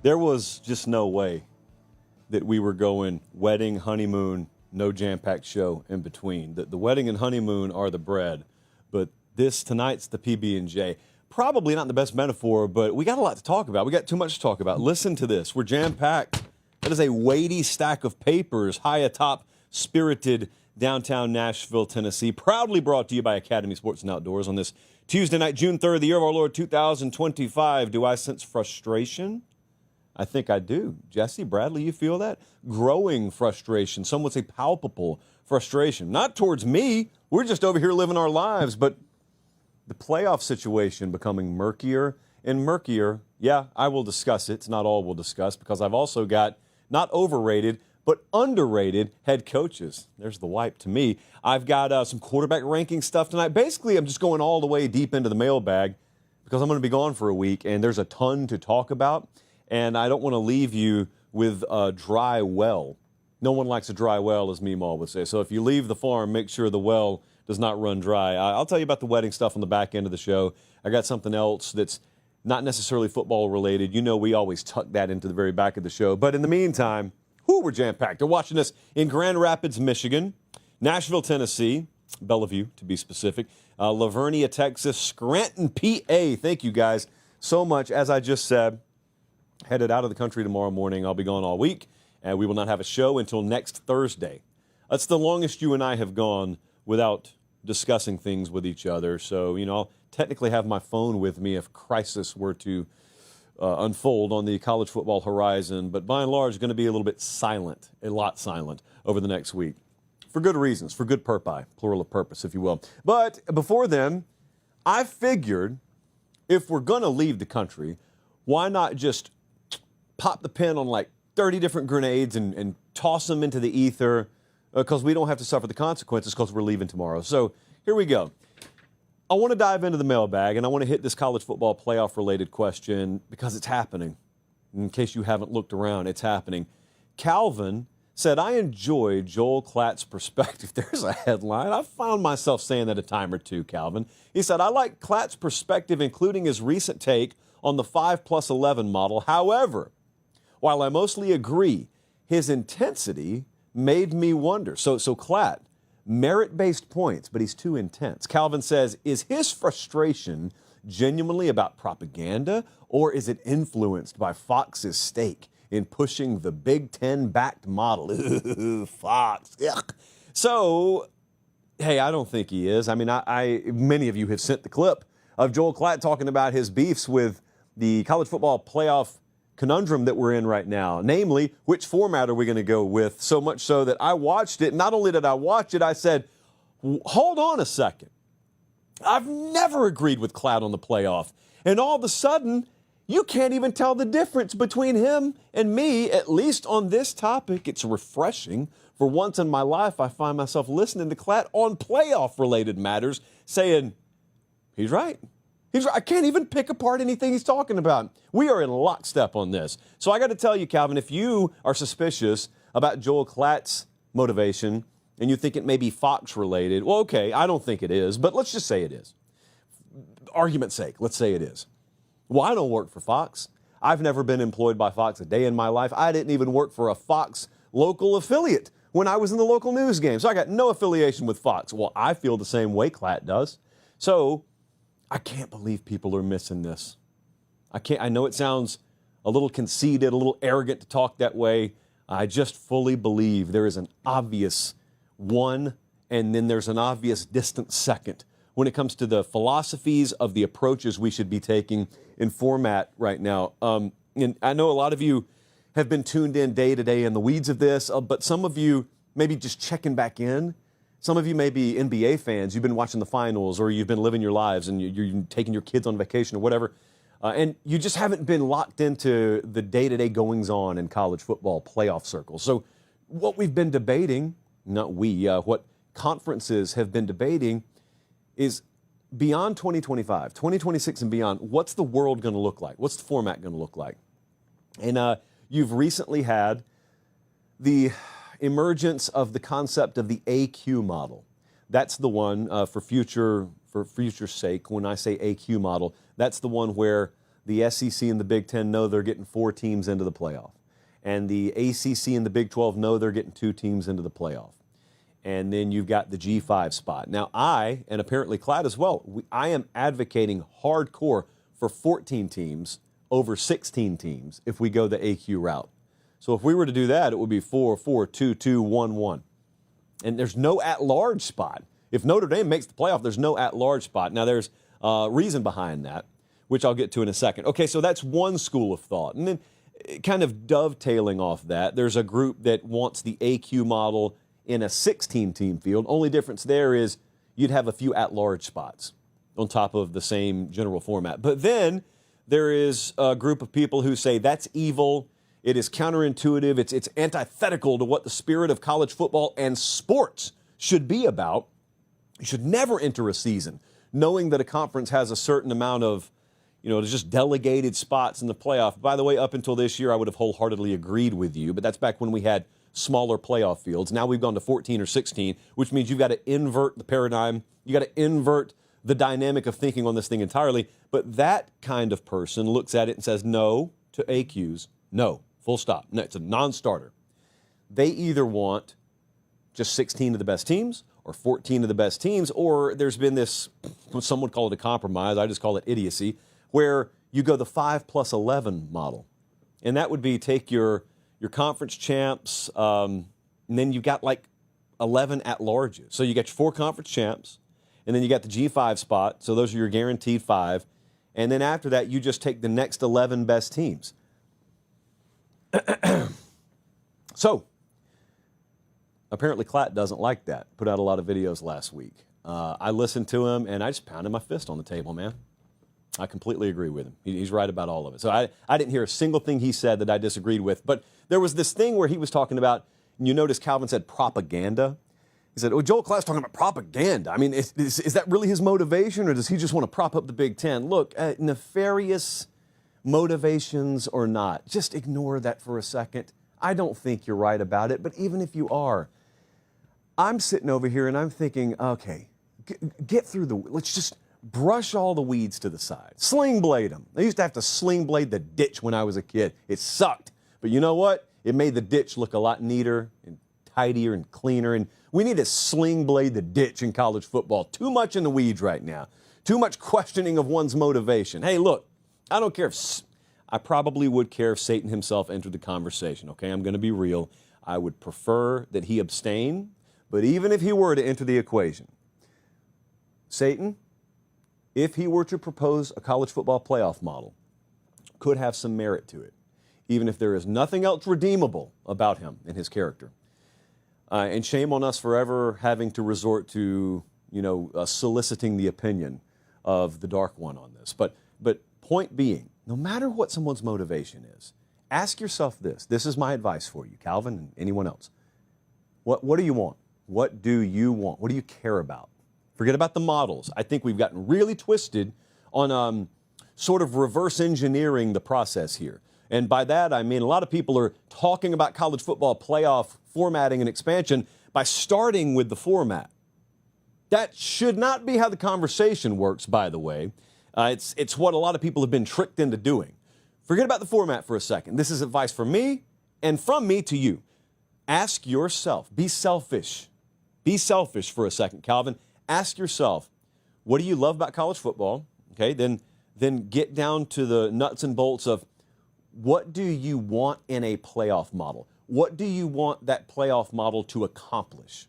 There was just no way that we were going wedding, honeymoon, no jam-packed show in between. The wedding and honeymoon are the bread, but tonight's the PB&J. Probably not the best metaphor, but we got a lot to talk about. We got too much to talk about. Listen to this. We're jam-packed. That is a weighty stack of papers high atop spirited downtown Nashville, Tennessee. Proudly brought to you by Academy Sports and Outdoors on this Tuesday night, June 3rd, the year of our Lord 2025. Do I sense frustration? I think I do. Jesse, Bradley, you feel that? Growing frustration. Some would say palpable frustration. Not towards me. We're just over here living our lives, but the playoff situation becoming murkier and murkier. Yeah, I will discuss it. It's not all we'll discuss because I've also got not overrated, but underrated head coaches. There's the wipe to me. I've got some quarterback ranking stuff tonight. Basically, I'm just going all the way deep into the mailbag because I'm going to be gone for a week, and there's a ton to talk about, and I don't want to leave you with a dry well. No one likes a dry well, as Meemaw would say. So if you leave the farm, make sure the well does not run dry. I'll tell you about the wedding stuff on the back end of the show. I got something else that's not necessarily football related. You know we always tuck that into the very back of the show. But in the meantime, we're jam-packed. They're watching us in Grand Rapids, Michigan, Nashville, Tennessee, Bellevue to be specific, Lavernia, Texas, Scranton, PA. Thank you guys so much. As I just said, headed out of the country tomorrow morning. I'll be gone all week, and we will not have a show until next Thursday. That's the longest you and I have gone without discussing things with each other. So, I'll technically have my phone with me if crisis were to unfold on the college football horizon, but by and large, going to be a little bit silent, a lot silent over the next week. For good reasons, for good purpose, plural of purpose, if you will. But before then, I figured if we're going to leave the country, why not just pop the pin on like 30 different grenades and toss them into the ether because we don't have to suffer the consequences because we're leaving tomorrow. So here we go. I want to dive into the mailbag, and I want to hit this college football playoff-related question because it's happening. In case you haven't looked around, it's happening. Calvin said, I enjoy Joel Klatt's perspective. There's a headline. I found myself saying that a time or two, Calvin. He said, I like Klatt's perspective, including his recent take on the 5+11 model. However, while I mostly agree, his intensity made me wonder. So Klatt, merit-based points, but he's too intense. Calvin says, is his frustration genuinely about propaganda, or is it influenced by Fox's stake in pushing the Big Ten-backed model? Ooh, Fox. Yuck. So, hey, I don't think he is. I mean, many of you have sent the clip of Joel Klatt talking about his beefs with the college football playoff conundrum that we're in right now, namely, which format are we going to go with? So much so that I watched it. Not only did I watch it, I said, hold on a second. I've never agreed with Klatt on the playoff. And all of a sudden, you can't even tell the difference between him and me, at least on this topic. It's refreshing. For once in my life, I find myself listening to Klatt on playoff-related matters, saying, he's right. He's right. I can't even pick apart anything he's talking about. We are in lockstep on this. So I got to tell you, Calvin, if you are suspicious about Joel Klatt's motivation and you think it may be Fox-related, well, okay, I don't think it is, but let's just say it is. Argument's sake, let's say it is. Well, I don't work for Fox. I've never been employed by Fox a day in my life. I didn't even work for a Fox local affiliate when I was in the local news game. So I got no affiliation with Fox. Well, I feel the same way Klatt does. So I can't believe people are missing this. I know it sounds a little conceited, a little arrogant to talk that way. I just fully believe there is an obvious one, and then there's an obvious distant second when it comes to the philosophies of the approaches we should be taking in format right now. And I know a lot of you have been tuned in day to day in the weeds of this, but some of you maybe just checking back in. Some of you may be NBA fans. You've been watching the finals, or you've been living your lives and you're taking your kids on vacation or whatever, and you just haven't been locked into the day-to-day goings-on in college football playoff circles. So what we've been debating, not we, what conferences have been debating is beyond 2025, 2026 and beyond, what's the world going to look like? What's the format going to look like? And you've recently had the emergence of the concept of the AQ model. That's the one for future sake. When I say AQ model, that's the one where The SEC and the Big Ten know they're getting 4 teams into the playoff. And the ACC and the Big 12 know they're getting 2 teams into the playoff. And then you've got the G5 spot. Now, I, and apparently Clyde as well, I am advocating hardcore for 14 teams over 16 teams if we go the AQ route. So if we were to do that, it would be 4-4-2-2-1-1. And there's no at-large spot. If Notre Dame makes the playoff, there's no at-large spot. Now, there's a reason behind that, which I'll get to in a second. Okay, so that's one school of thought. And then kind of dovetailing off that, there's a group that wants the AQ model in a 16-team field. Only difference there is you'd have a few at-large spots on top of the same general format. But then there is a group of people who say that's evil. It is counterintuitive. It's antithetical to what the spirit of college football and sports should be about. You should never enter a season knowing that a conference has a certain amount of, there's just delegated spots in the playoff. By the way, up until this year, I would have wholeheartedly agreed with you, but that's back when we had smaller playoff fields. Now we've gone to 14 or 16, which means you've got to invert the paradigm. You got to invert the dynamic of thinking on this thing entirely. But that kind of person looks at it and says no to AQs, no, full stop. No, it's a non-starter. They either want just 16 of the best teams or 14 of the best teams, or there's been this, some would call it a compromise, I just call it idiocy, where you go the 5+11 model. And that would be take your conference champs, and then you've got like 11 at-larges. So you got your 4 conference champs, and then you got the G5 spot, so those are your guaranteed 5. And then after that, you just take the next 11 best teams. So, apparently Klatt doesn't like that. Put out a lot of videos last week. I listened to him, and I just pounded my fist on the table, man. I completely agree with him. He's right about all of it. So I didn't hear a single thing he said that I disagreed with. But there was this thing where he was talking about, and you notice Calvin said propaganda. He said, Joel Klatt's talking about propaganda. I mean, is that really his motivation, or does he just want to prop up the Big Ten? Look, nefarious motivations or not, just ignore that for a second. I don't think you're right about it, but even if you are, I'm sitting over here and I'm thinking, okay, get through let's just brush all the weeds to the side. Sling blade them. I used to have to sling blade the ditch when I was a kid. It sucked. But you know what? It made the ditch look a lot neater and tidier and cleaner. And we need to sling blade the ditch in college football. Too much in the weeds right now. Too much questioning of one's motivation. Hey, look, I don't care I probably would care if Satan himself entered the conversation, okay? I'm going to be real. I would prefer that he abstain. But even if he were to enter the equation, Satan, if he were to propose a college football playoff model, could have some merit to it, even if there is nothing else redeemable about him and his character. And shame on us for ever having to resort to, soliciting the opinion of the Dark One on this. But point being, no matter what someone's motivation is, ask yourself this. This is my advice for you, Calvin and anyone else. What do you want? What do you want? What do you care about? Forget about the models. I think we've gotten really twisted on sort of reverse engineering the process here. And by that, I mean a lot of people are talking about college football playoff formatting and expansion by starting with the format. That should not be how the conversation works, by the way. It's what a lot of people have been tricked into doing. Forget about the format for a second. This is advice from me and from me to you. Ask yourself, be selfish. Be selfish for a second, Calvin. Ask yourself, what do you love about college football? Okay, then get down to the nuts and bolts of what do you want in a playoff model? What do you want that playoff model to accomplish?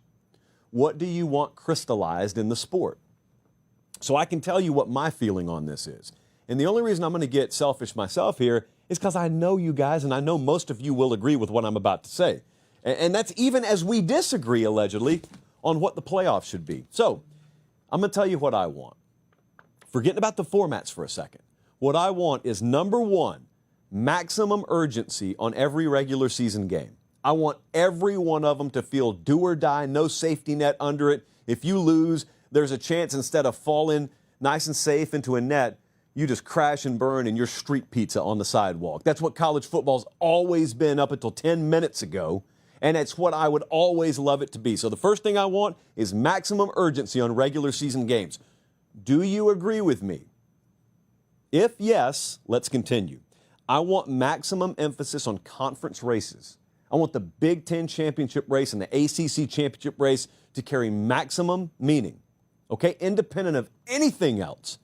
What do you want crystallized in the sport? So I can tell you what my feeling on this is. And the only reason I'm going to get selfish myself here is because I know you guys, and I know most of you will agree with what I'm about to say. And that's even as we disagree, allegedly, on what the playoffs should be. So I'm going to tell you what I want. Forgetting about the formats for a second. What I want is, number one, maximum urgency on every regular season game. I want every one of them to feel do or die, no safety net under it. If you lose, there's a chance instead of falling nice and safe into a net, you just crash and burn in your street pizza on the sidewalk. That's what college football's always been up until 10 minutes ago, and it's what I would always love it to be. So the first thing I want is maximum urgency on regular season games. Do you agree with me? If yes, let's continue. I want maximum emphasis on conference races. I want the Big Ten championship race and the ACC championship race to carry maximum meaning, okay, independent of anything else,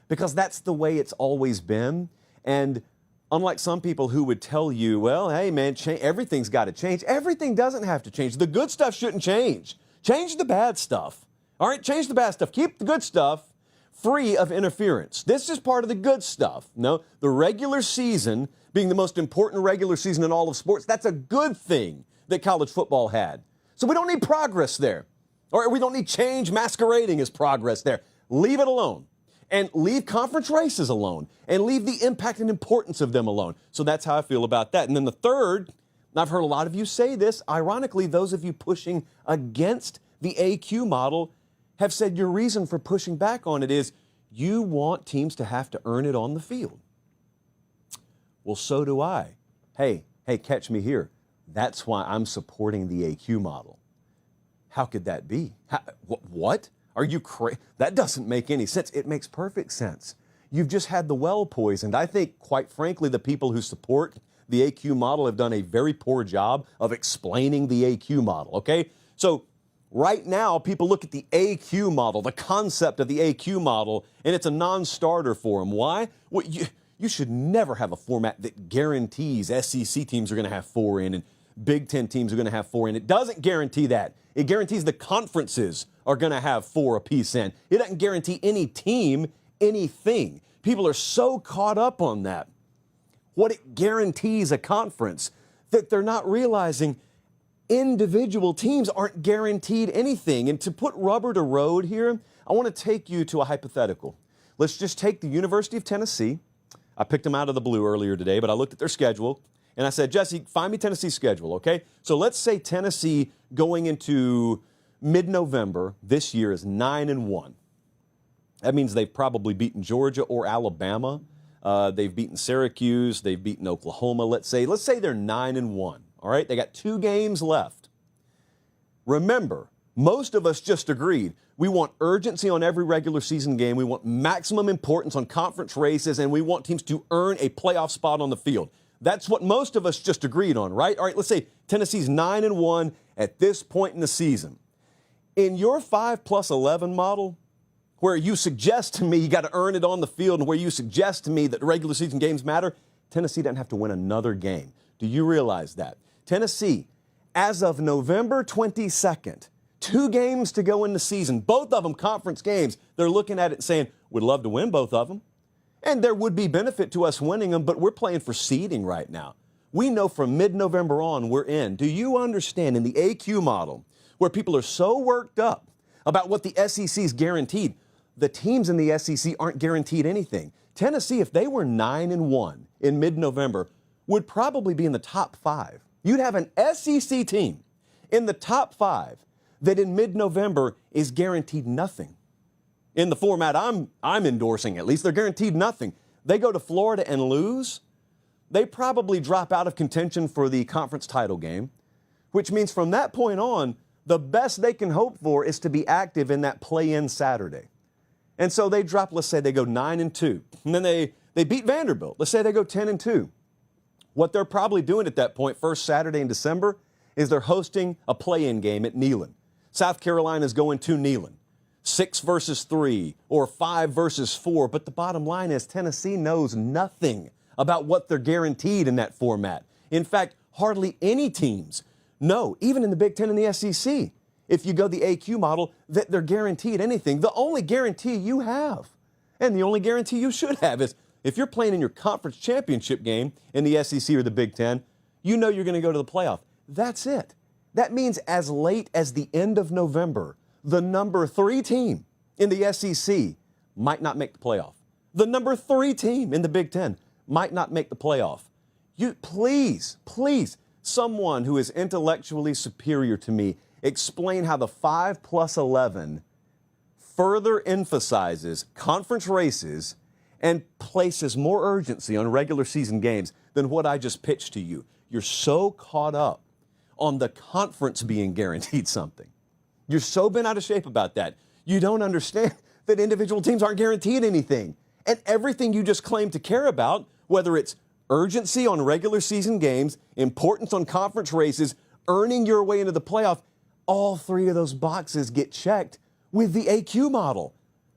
because that's the way it's always been. And unlike some people who would tell you, well, hey, man, everything's got to change. Everything doesn't have to change. The good stuff shouldn't change. Change the bad stuff. All right, change the bad stuff. Keep the good stuff free of interference. This is part of the good stuff. No, the regular season being the most important regular season in all of sports, that's a good thing that college football had. So we don't need progress there. Or we don't need change masquerading as progress there. Leave it alone. And leave conference races alone. And leave the impact and importance of them alone. So that's how I feel about that. And then the third, and I've heard a lot of you say this, ironically, those of you pushing against the AQ model have said your reason for pushing back on it is you want teams to have to earn it on the field. Well, so do I. Hey, catch me here. That's why I'm supporting the AQ model. How could that be? What? Are you crazy? That doesn't make any sense. It makes perfect sense. You've just had the well poisoned. I think, quite frankly, the people who support the AQ model have done a very poor job of explaining the AQ model, okay? So right now, people look at the AQ model, the concept of the AQ model, and it's a non-starter for them. Why? Well, you should never have a format that guarantees SEC teams are going to have 4 in and Big Ten teams are going to have 4 in. It doesn't guarantee that. It guarantees the conferences are going to have 4 apiece in. It doesn't guarantee any team anything. People are so caught up on that, what it guarantees a conference, that they're not realizing individual teams aren't guaranteed anything. And to put rubber to road here, I want to take you to a hypothetical. Let's just take the University of Tennessee. I picked them out of the blue earlier today, but I looked at their schedule, and I said, Jesse, find me Tennessee's schedule, okay? So let's say Tennessee going into mid-November this year is 9-1. That means they've probably beaten Georgia or Alabama. They've beaten Syracuse. They've beaten Oklahoma, let's say. Let's say they're 9-1, all right? They got 2 games left. Remember, most of us just agreed. We want urgency on every regular season game. We want maximum importance on conference races, and we want teams to earn a playoff spot on the field. That's what most of us just agreed on, right? All right, let's say Tennessee's 9-1 at this point in the season. In your 5+11 model, where you suggest to me you got to earn it on the field and where you suggest to me that regular season games matter, Tennessee doesn't have to win another game. Do you realize that? Tennessee, as of November 22nd, 2 games to go in the season, both of them conference games, they're looking at it and saying, we'd love to win both of them. And there would be benefit to us winning them, but we're playing for seeding right now. We know from mid-November on we're in. Do you understand in the AQ model, where people are so worked up about what the SEC is guaranteed, the teams in the SEC aren't guaranteed anything. Tennessee, if they were 9-1 in mid-November, would probably be in the top 5. You'd have an SEC team in the top 5 that in mid-November is guaranteed nothing. In the format I'm endorsing, at least, they're guaranteed nothing. They go to Florida and lose, they probably drop out of contention for the conference title game, which means from that point on, the best they can hope for is to be active in that play-in Saturday. And so they drop, let's say they go 9-2, and then they beat Vanderbilt. Let's say they go 10-2. What they're probably doing at that point, first Saturday in December, is they're hosting a play-in game at Neyland. South Carolina's going to Neyland. 6 versus 3 or 5 versus 4. But the bottom line is Tennessee knows nothing about what they're guaranteed in that format. In fact, hardly any teams know, even in the Big Ten and the SEC, if you go the AQ model, that they're guaranteed anything. The only guarantee you have, and the only guarantee you should have, is if you're playing in your conference championship game in the SEC or the Big Ten, you know you're going to go to the playoff. That's it. That means as late as the end of November, the number 3 team in the SEC might not make the playoff. The number 3 team in the Big Ten might not make the playoff. You please, someone who is intellectually superior to me, explain how the 5+11 further emphasizes conference races and places more urgency on regular season games than what I just pitched to you. You're so caught up on the conference being guaranteed something. You're so bent out of shape about that. You don't understand that individual teams aren't guaranteed anything. And everything you just claim to care about, whether it's urgency on regular season games, importance on conference races, earning your way into the playoff, all three of those boxes get checked with the AQ model.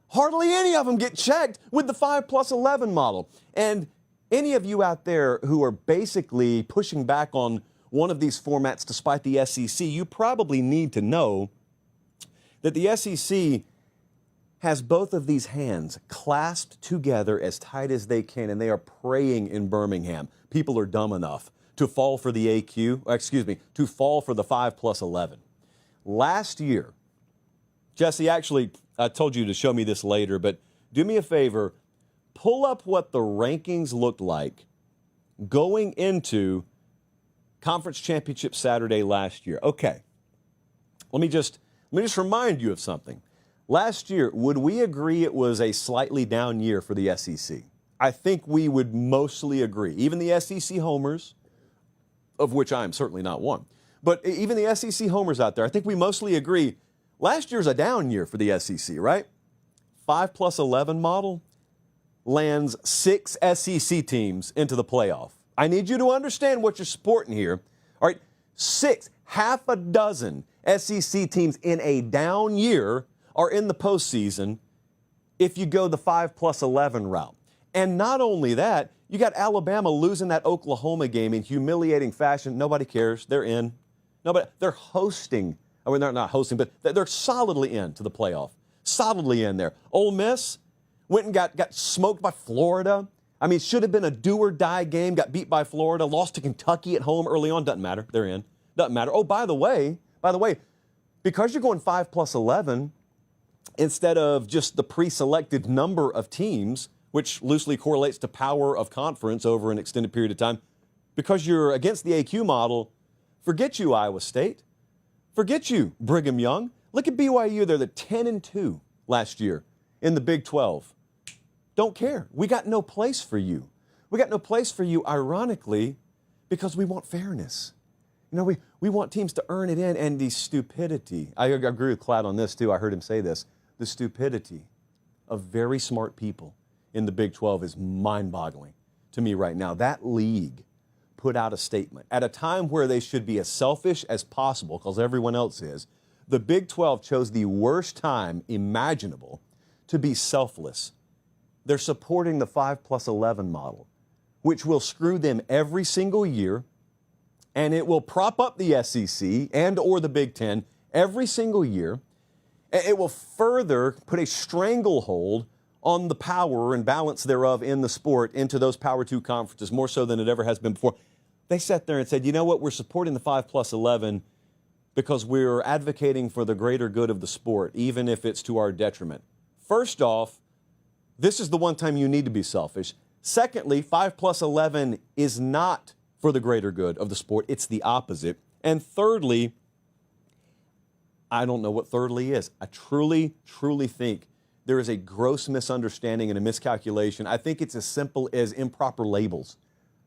Hardly any of them get checked with the 5+11 model. And any of you out there who are basically pushing back on one of these formats despite the SEC, you probably need to know that the SEC has both of these hands clasped together as tight as they can, and they are praying in Birmingham. People are dumb enough to fall for the to fall for the 5+11. Last year, Jesse, actually, I told you to show me this later, but do me a favor, pull up what the rankings looked like going into Conference Championship Saturday last year. Okay, let me just remind you of something. Last year, would we agree it was a slightly down year for the SEC? I think we would mostly agree. Even the SEC homers, of which I am certainly not one, but even the SEC homers out there, I think we mostly agree last year's a down year for the SEC, right? 5+11 model lands 6 SEC teams into the playoff. I need you to understand what you're supporting here. All right, 6, half a dozen SEC teams in a down year are in the postseason if you go the 5+11 route. And not only that, you got Alabama losing that Oklahoma game in humiliating fashion. Nobody cares. They're in. Nobody. They're hosting. I mean, they're not hosting, but they're solidly in to the playoff. Solidly in there. Ole Miss went and got smoked by Florida. I mean, should have been a do-or-die game. Got beat by Florida. Lost to Kentucky at home early on. Doesn't matter. They're in. Doesn't matter. Oh, by the way, because you're going 5+11, instead of just the pre-selected number of teams, which loosely correlates to power of conference over an extended period of time, because you're against the AQ model, forget you, Iowa State. Forget you, Brigham Young. Look at BYU. They're the 10-2 last year in the Big 12. Don't care. We got no place for you. We got no place for you, ironically, because we want fairness. You know, we want teams to earn it in, and the stupidity. I agree with Cloud on this, too. I heard him say this. The stupidity of very smart people in the Big 12 is mind-boggling to me right now. That league put out a statement at a time where they should be as selfish as possible, because everyone else is. The Big 12 chose the worst time imaginable to be selfless. They're supporting the 5+11 model, which will screw them every single year, and it will prop up the SEC and or the Big Ten every single year. It will further put a stranglehold on the power and balance thereof in the sport into those Power 2 conferences, more so than it ever has been before. They sat there and said, you know what, we're supporting the 5+11 because we're advocating for the greater good of the sport, even if it's to our detriment. First off, this is the one time you need to be selfish. Secondly, 5+11 is not for the greater good of the sport. It's the opposite. And thirdly, I don't know what thirdly is. I truly, truly think there is a gross misunderstanding and a miscalculation. I think it's as simple as improper labels.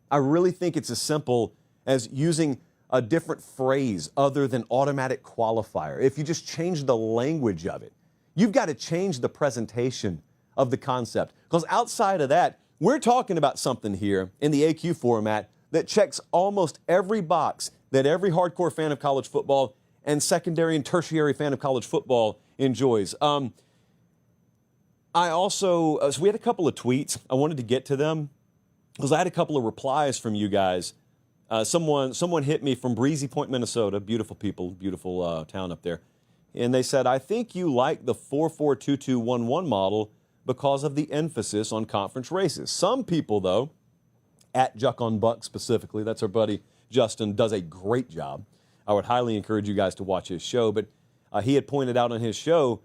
I really think it's as simple as using a different phrase other than automatic qualifier. If you just change the language of it, you've got to change the presentation of the concept. Because outside of that, we're talking about something here in the AQ format that checks almost every box that every hardcore fan of college football and secondary and tertiary fan of college football enjoys. I also, so we had a couple of tweets. I wanted to get to them because I had a couple of replies from you guys. Someone hit me from Breezy Point, Minnesota. Beautiful people, beautiful town up there. And they said, I think you like the 4-4-2-2-1-1 model because of the emphasis on conference races. Some people, though, at Juck on Buck specifically, that's our buddy Justin, does a great job. I would highly encourage you guys to watch his show. But he had pointed out on his show,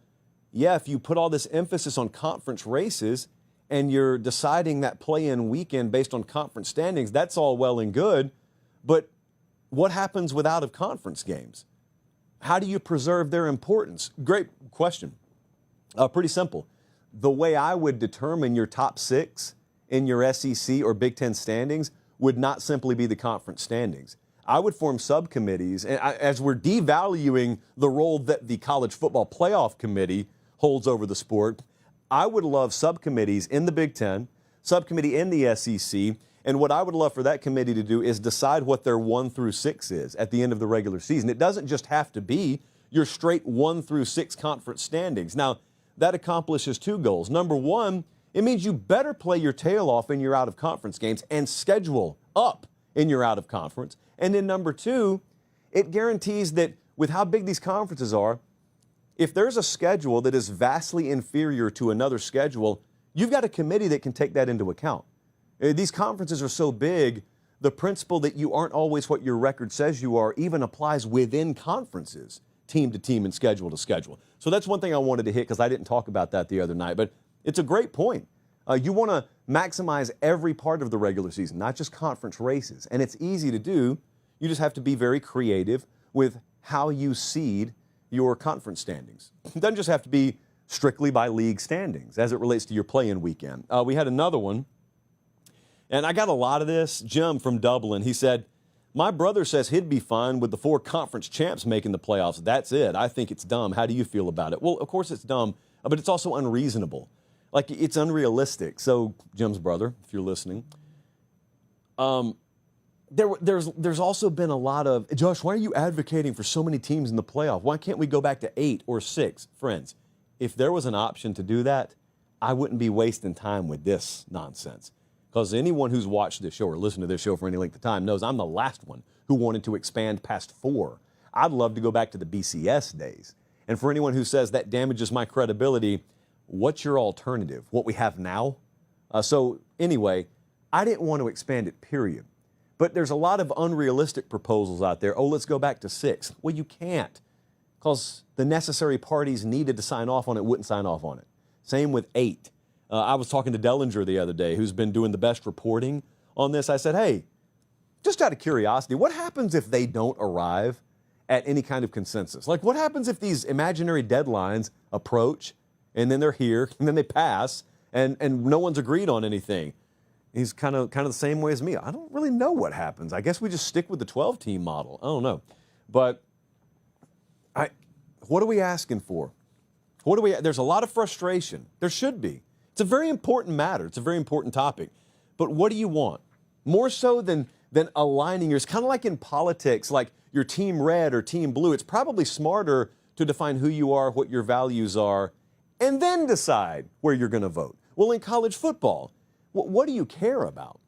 yeah, if you put all this emphasis on conference races and you're deciding that play-in weekend based on conference standings, that's all well and good. But what happens with out-of-conference games? How do you preserve their importance? Great question. Pretty simple. The way I would determine your top 6 in your SEC or Big Ten standings would not simply be the conference standings. I would form subcommittees, and as we're devaluing the role that the College Football Playoff Committee holds over the sport, I would love subcommittees in the Big Ten, subcommittee in the SEC, and what I would love for that committee to do is decide what their 1 through 6 is at the end of the regular season. It doesn't just have to be your straight 1 through 6 conference standings. Now, that accomplishes 2 goals. Number one, it means you better play your tail off in your out-of-conference games and schedule up in your out-of-conference. And then number 2, it guarantees that with how big these conferences are, if there's a schedule that is vastly inferior to another schedule, you've got a committee that can take that into account. These conferences are so big, the principle that you aren't always what your record says you are even applies within conferences, team to team and schedule to schedule. So that's one thing I wanted to hit because I didn't talk about that the other night. But it's a great point. You want to maximize every part of the regular season, not just conference races. And it's easy to do. You just have to be very creative with how you seed your conference standings. It doesn't just have to be strictly by league standings as it relates to your play-in weekend. We had another one. And I got a lot of this. Jim from Dublin, he said, my brother says he'd be fine with the 4 conference champs making the playoffs. That's it. I think it's dumb. How do you feel about it? Well, of course it's dumb, but it's also unreasonable. Like, it's unrealistic. So, Jim's brother, if you're listening, there's also been a lot of, Josh, why are you advocating for so many teams in the playoff? Why can't we go back to 8 or 6? Friends, if there was an option to do that, I wouldn't be wasting time with this nonsense. Because anyone who's watched this show or listened to this show for any length of time knows I'm the last one who wanted to expand past 4. I'd love to go back to the BCS days. And for anyone who says that damages my credibility, what's your alternative? What we have now? So anyway, I didn't want to expand it, period. But there's a lot of unrealistic proposals out there. Oh, let's go back to 6. Well, you can't because the necessary parties needed to sign off on it wouldn't sign off on it. Same with 8. I was talking to Dellinger the other day, who's been doing the best reporting on this. I said, hey, just out of curiosity, what happens if they don't arrive at any kind of consensus? Like, what happens if these imaginary deadlines approach, and then they're here, and then they pass, and no one's agreed on anything? He's kind of the same way as me. I don't really know what happens. I guess we just stick with the 12-team model. I don't know. But what are we asking for? There's a lot of frustration. There should be. It's a very important matter. It's a very important topic. But what do you want? More so than aligning yours. Kind of like in politics, like your team red or team blue. It's probably smarter to define who you are, what your values are, and then decide where you're going to vote. Well, in college football, what do you care about?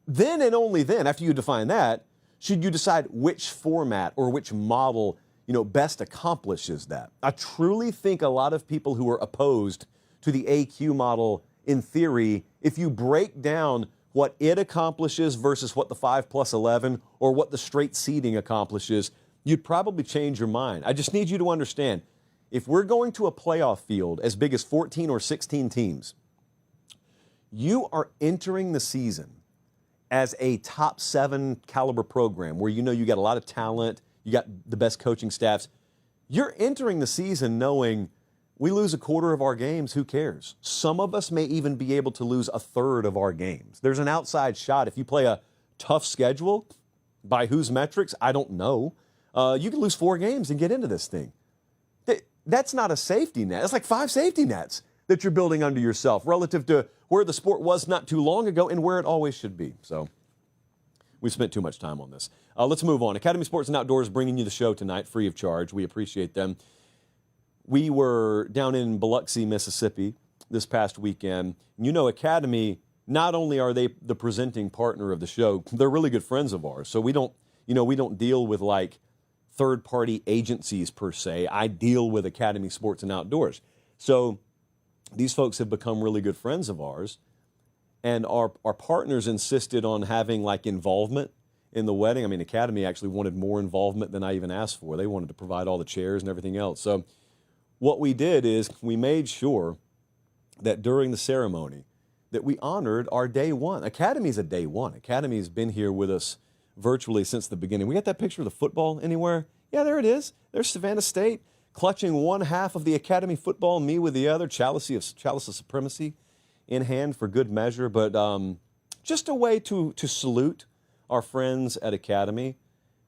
Then and only then, after you define that, should you decide which format or which model, best accomplishes that. I truly think a lot of people who are opposed to the AQ model, in theory, if you break down what it accomplishes versus what the 5+11 or what the straight seeding accomplishes, you'd probably change your mind. I just need you to understand, if we're going to a playoff field as big as 14 or 16 teams, you are entering the season as a top 7 caliber program where you got a lot of talent, you got the best coaching staffs. You're entering the season knowing we lose a quarter of our games, who cares? Some of us may even be able to lose a third of our games. There's an outside shot. If you play a tough schedule, by whose metrics, I don't know, you can lose 4 games and get into this thing. That's not a safety net. It's like 5 safety nets that you're building under yourself relative to where the sport was not too long ago and where it always should be. So we spent too much time on this. Let's move on. Academy Sports and Outdoors bringing you the show tonight free of charge. We appreciate them. We were down in Biloxi, Mississippi this past weekend. Academy, not only are they the presenting partner of the show, they're really good friends of ours. So we don't deal with like third-party agencies per se. I deal with Academy Sports and Outdoors. So these folks have become really good friends of ours, and our partners insisted on having like involvement in the wedding. I mean, Academy actually wanted more involvement than I even asked for. They wanted to provide all the chairs and everything else. So what we did is we made sure that during the ceremony that we honored our day one. Academy's a day one. Academy's been here with us virtually since the beginning. We got that picture of the football anywhere? Yeah, there it is. There's Savannah State clutching one half of the Academy football, me with the other, chalice of supremacy in hand for good measure. But just a way to salute our friends at Academy.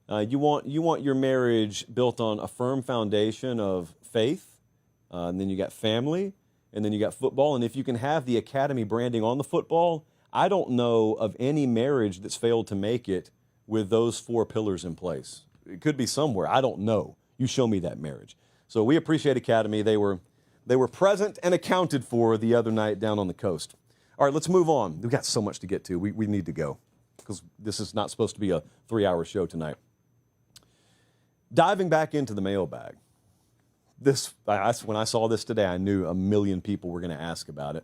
You want your marriage built on a firm foundation of faith, and then you got family, and then you got football. And if you can have the academy branding on the football, I don't know of any marriage that's failed to make it with those 4 pillars in place. It could be somewhere. I don't know. You show me that marriage. So we appreciate Academy. They were present and accounted for the other night down on the coast. All right, let's move on. We've got so much to get to. We need to go because this is not supposed to be a 3-hour show tonight. Diving back into the mailbag. When I saw this today, I knew a million people were going to ask about it.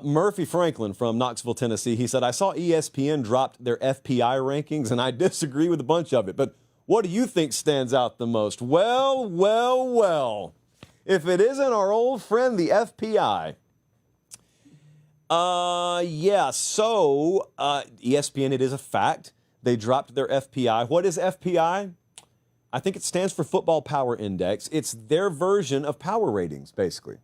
Murphy Franklin from Knoxville, Tennessee, he said, I saw ESPN dropped their FPI rankings, and I disagree with a bunch of it, but what do you think stands out the most? Well, if it isn't our old friend, the FPI. ESPN, it is a fact. They dropped their FPI. What is FPI? I think it stands for Football Power Index. It's their version of power ratings, basically.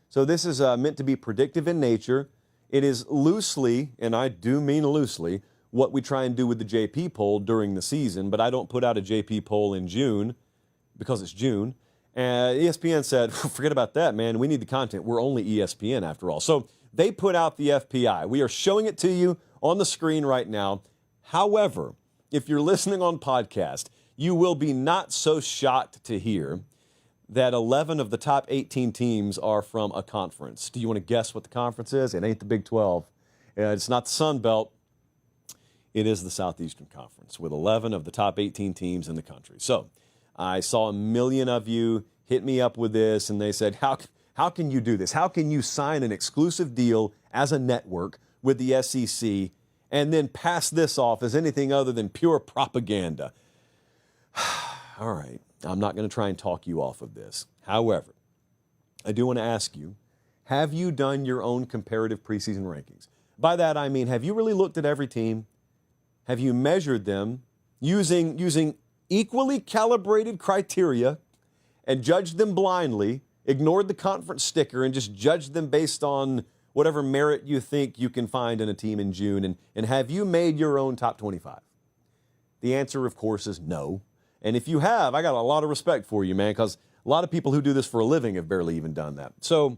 So this is meant to be predictive in nature. It is loosely, and I do mean loosely, what we try and do with the JP poll during the season, but I don't put out a JP poll in June because it's June. And ESPN said, forget about that, man. We need the content. We're only ESPN after all. So they put out the FPI. We are showing it to you on the screen right now. However, if you're listening on podcast, you will be not so shocked to hear that 11 of the top 18 teams are from a conference. Do you want to guess what the conference is? It ain't the Big 12. It's not the Sun Belt. It is the Southeastern Conference with 11 of the top 18 teams in the country. So I saw a million of you hit me up with this, and they said, how can you do this? How can you sign an exclusive deal as a network with the SEC and then pass this off as anything other than pure propaganda? All right, I'm not going to try and talk you off of this. However, I do want to ask you, have you done your own comparative preseason rankings? By that, I mean, have you really looked at every team? Have you measured them using equally calibrated criteria and judged them blindly, ignored the conference sticker, and just judged them based on whatever merit you think you can find in a team in June? And have you made your own top 25? The answer, of course, is no. And if you have, I got a lot of respect for you, man, because a lot of people who do this for a living have barely even done that. So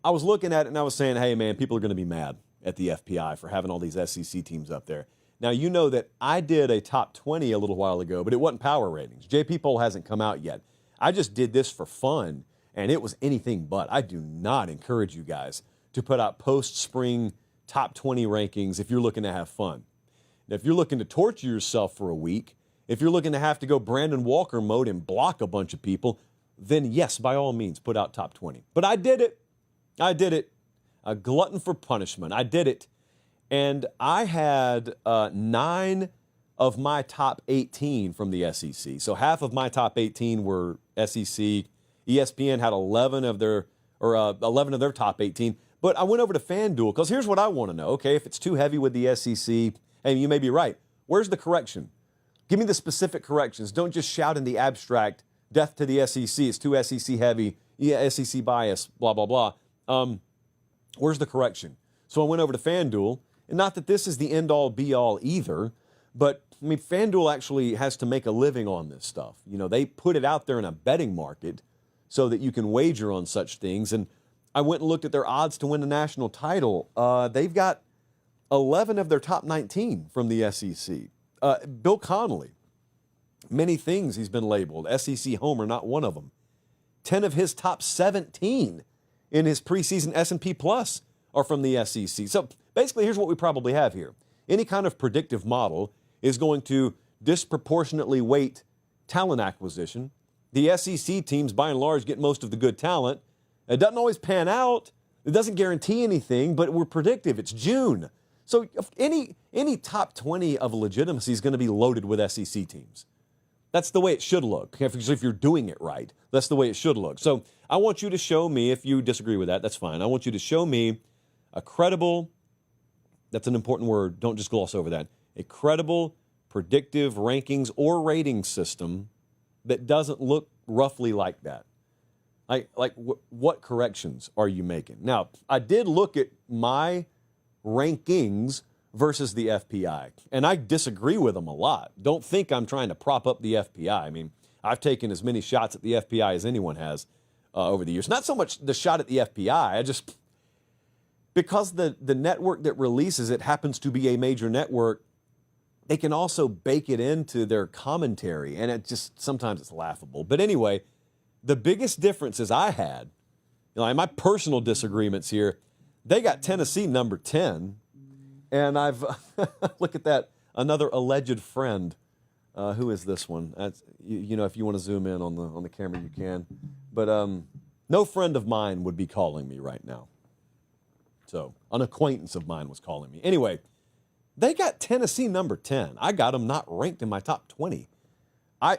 I was looking at it and I was saying, hey, man, people are going to be mad at the FPI for having all these SEC teams up there. Now, you know that I did a top 20 a little while ago, but it wasn't power ratings. JP poll hasn't come out yet. I just did this for fun, and it was anything but. I do not encourage you guys to put out post-spring top 20 rankings if you're looking to have fun. Now, if you're looking to torture yourself for a week, if you're looking to have to go Brandon Walker mode and block a bunch of people, then yes, by all means, put out top 20. But I did it. A glutton for punishment. I did it. And I had 9 of my top 18 from the SEC. So half of my top 18 were SEC. ESPN had 11 of their top 18. But I went over to FanDuel because here's what I want to know. Okay, if it's too heavy with the SEC, and you may be right, where's the correction? Give me the specific corrections. Don't just shout in the abstract, death to the SEC, it's too SEC heavy, SEC bias, blah, blah, blah. Where's the correction? So I went over to FanDuel, and not that this is the end-all, be-all either, but, I mean, FanDuel actually has to make a living on this stuff. You know, they put it out there in a betting market so that you can wager on such things, and I went and looked at their odds to win the national title. They've got 11 of their top 19 from the SEC. Bill Connolly, many things he's been labeled. SEC homer, not one of them. 10 of his top 17 in his preseason S&P Plus are from the SEC. So basically, here's what we probably have here. Any kind of predictive model is going to disproportionately weight talent acquisition. The SEC teams, by and large, get most of the good talent. It doesn't always pan out. It doesn't guarantee anything, but we're predictive. It's June. So any top 20 of legitimacy is going to be loaded with SEC teams. That's the way it should look. If you're doing it right, that's the way it should look. So I want you to show me, if you disagree with that, that's fine. I want you to show me a credible, that's an important word, don't just gloss over that, a credible, predictive rankings or rating system that doesn't look roughly like that. What corrections are you making? Now, I did look at my rankings versus the FPI, and I disagree with them a lot. Don't think I'm trying to prop up the FPI. I mean, I've taken as many shots at the FPI as anyone has. over the years. Not so much the shot at the FPI. Because the network that releases it happens to be a major network, they can also bake it into their commentary, and sometimes it's laughable. But anyway, the biggest differences I had, in my personal disagreements here, they got Tennessee number 10, and I've look at that, another alleged friend. Who is this one? That's, if you want to zoom in on the camera, you can. But no friend of mine would be calling me right now. So an acquaintance of mine was calling me. Anyway, they got Tennessee number 10. I got them not ranked in my top 20. I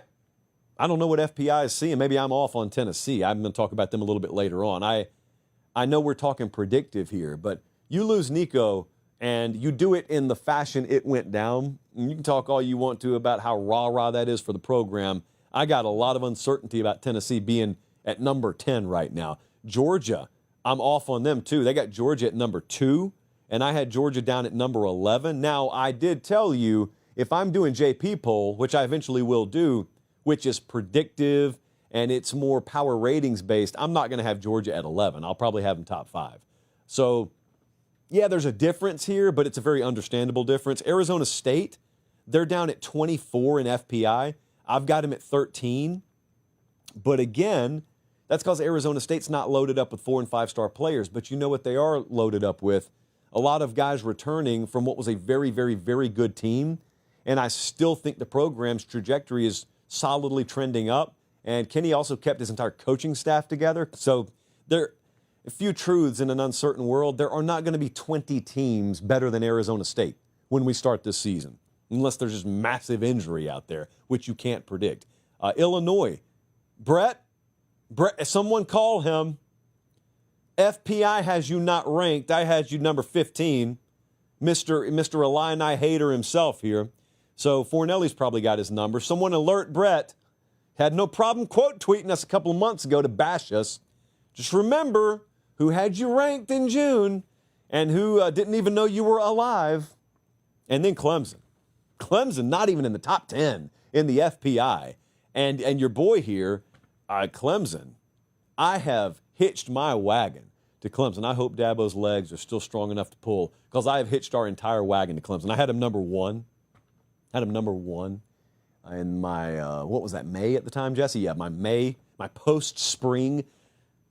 don't know what FPI is seeing. Maybe I'm off on Tennessee. I'm going to talk about them a little bit later on. I know we're talking predictive here, but you lose Nico and you do it in the fashion it went down. And you can talk all you want to about how rah-rah that is for the program. I got a lot of uncertainty about Tennessee being at number 10 right now. Georgia, I'm off on them too. They got Georgia at number 2, and I had Georgia down at number 11. Now, I did tell you, if I'm doing JP poll, which I eventually will do, which is predictive and it's more power ratings based, I'm not going to have Georgia at 11. I'll probably have them top 5. So, yeah, there's a difference here, but it's a very understandable difference. Arizona State, they're down at 24 in FPI. I've got them at 13. But again, that's because Arizona State's not loaded up with 4- and 5-star players. But you know what they are loaded up with? A lot of guys returning from what was a very, very, very good team. And I still think the program's trajectory is solidly trending up. And Kenny also kept his entire coaching staff together. So there are a few truths in an uncertain world. There are not going to be 20 teams better than Arizona State when we start this season, unless there's just massive injury out there, which you can't predict. Illinois, Brett, someone call him. FPI has you not ranked. I had you number 15. Mr. Illini hater himself here. So Fornelli's probably got his number. Someone alert Brett. Had no problem quote tweeting us a couple of months ago to bash us. Just remember who had you ranked in June and who didn't even know you were alive. And then Clemson. Clemson not even in the top 10 in the FPI. And your boy here, Clemson, I have hitched my wagon to Clemson. I hope Dabo's legs are still strong enough to pull, because I have hitched our entire wagon to Clemson. I had him number 1. In my, what was that, May at the time, Jesse? Yeah, my post-spring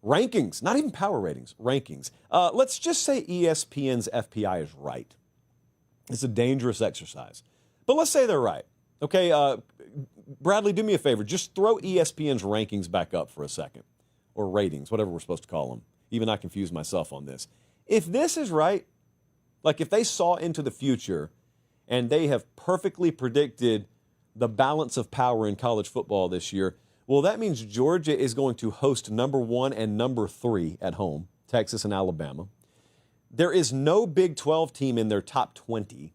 rankings, not even power ratings, rankings. Let's just say ESPN's FPI is right. It's a dangerous exercise. But let's say they're right. Okay, Bradley, do me a favor. Just throw ESPN's rankings back up for a second, or ratings, whatever we're supposed to call them. Even I confuse myself on this. If this is right, like if they saw into the future and they have perfectly predicted the balance of power in college football this year, well, that means Georgia is going to host number 1 and number 3 at home, Texas and Alabama. There is no Big 12 team in their top 20.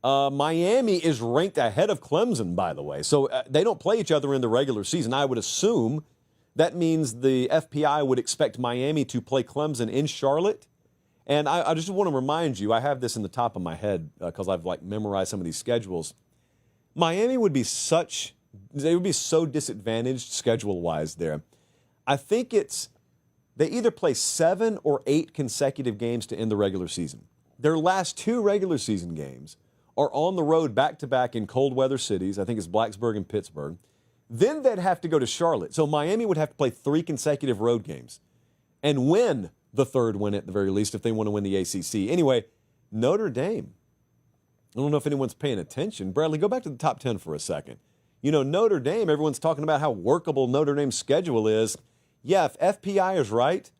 Miami is ranked ahead of Clemson, by the way. So they don't play each other in the regular season. I would assume that means the FPI would expect Miami to play Clemson in Charlotte. And I just want to remind you, I have this in the top of my head because I've memorized some of these schedules. Miami would be so disadvantaged schedule-wise there. I think they either play 7 or 8 consecutive games to end the regular season. Their last 2 regular season games are on the road back-to-back in cold weather cities. I think it's Blacksburg and Pittsburgh. Then they'd have to go to Charlotte. So Miami would have to play 3 consecutive road games and win the 3rd win at the very least if they want to win the ACC. Anyway, Notre Dame. I don't know if anyone's paying attention. Bradley, go back to the top 10 for a second. You know, Notre Dame, everyone's talking about how workable Notre Dame's schedule is. Yeah, if FPI is right,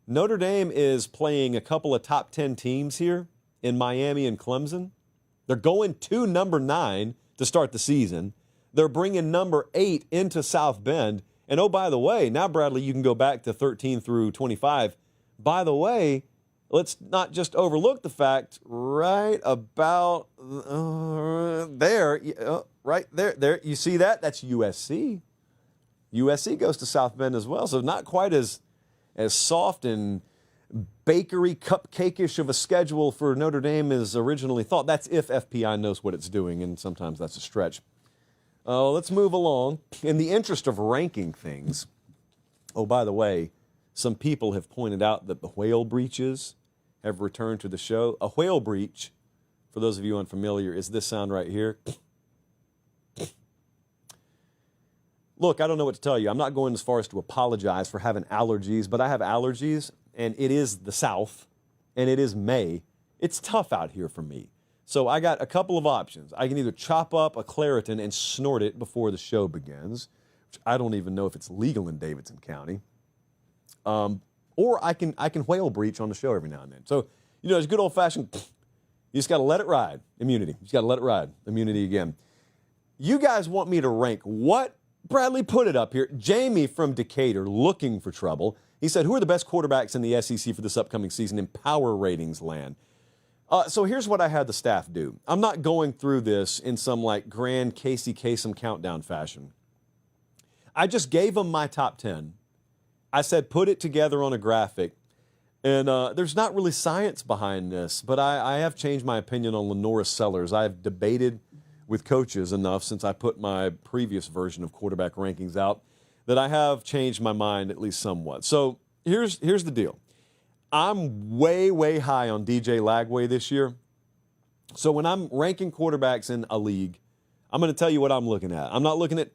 Notre Dame is playing a couple of top 10 teams here in Miami and Clemson. They're going to number 9 to start the season. They're bringing number 8 into South Bend. And oh, by the way, now, Bradley, you can go back to 13 through 25. By the way, let's not just overlook the fact right about there, right there. You see that? That's USC. USC goes to South Bend as well, so not quite as soft and bakery cupcake-ish of a schedule for Notre Dame as originally thought. That's if FPI knows what it's doing, and sometimes that's a stretch. Let's move along. In the interest of ranking things, Oh, by the way, some people have pointed out that the whale breaches have returned to the show. A whale breach, for those of you unfamiliar, is this sound right here. Look, I don't know what to tell you. I'm not going as far as to apologize for having allergies, but I have allergies, and it is the South, and it is May. It's tough out here for me. So I got a couple of options. I can either chop up a Claritin and snort it before the show begins, which I don't even know if it's legal in Davidson County, or I can whale breach on the show every now and then. So, you know, it's good old-fashioned, you just got to let it ride. Immunity. You just got to let it ride. Immunity again. You guys want me to rank what? Bradley put it up here. Jamie from Decatur looking for trouble. He said, who are the best quarterbacks in the SEC for this upcoming season in power ratings land? So here's what I had the staff do. I'm not going through this in some like grand Casey Kasem countdown fashion. I just gave them my top 10. I said, put it together on a graphic. And there's not really science behind this, but I have changed my opinion on Lenora Sellers. I've debated with coaches enough since I put my previous version of quarterback rankings out that I have changed my mind at least somewhat. So here's the deal. I'm way, way high on DJ Lagway this year. So when I'm ranking quarterbacks in a league, I'm going to tell you what I'm looking at. I'm not looking at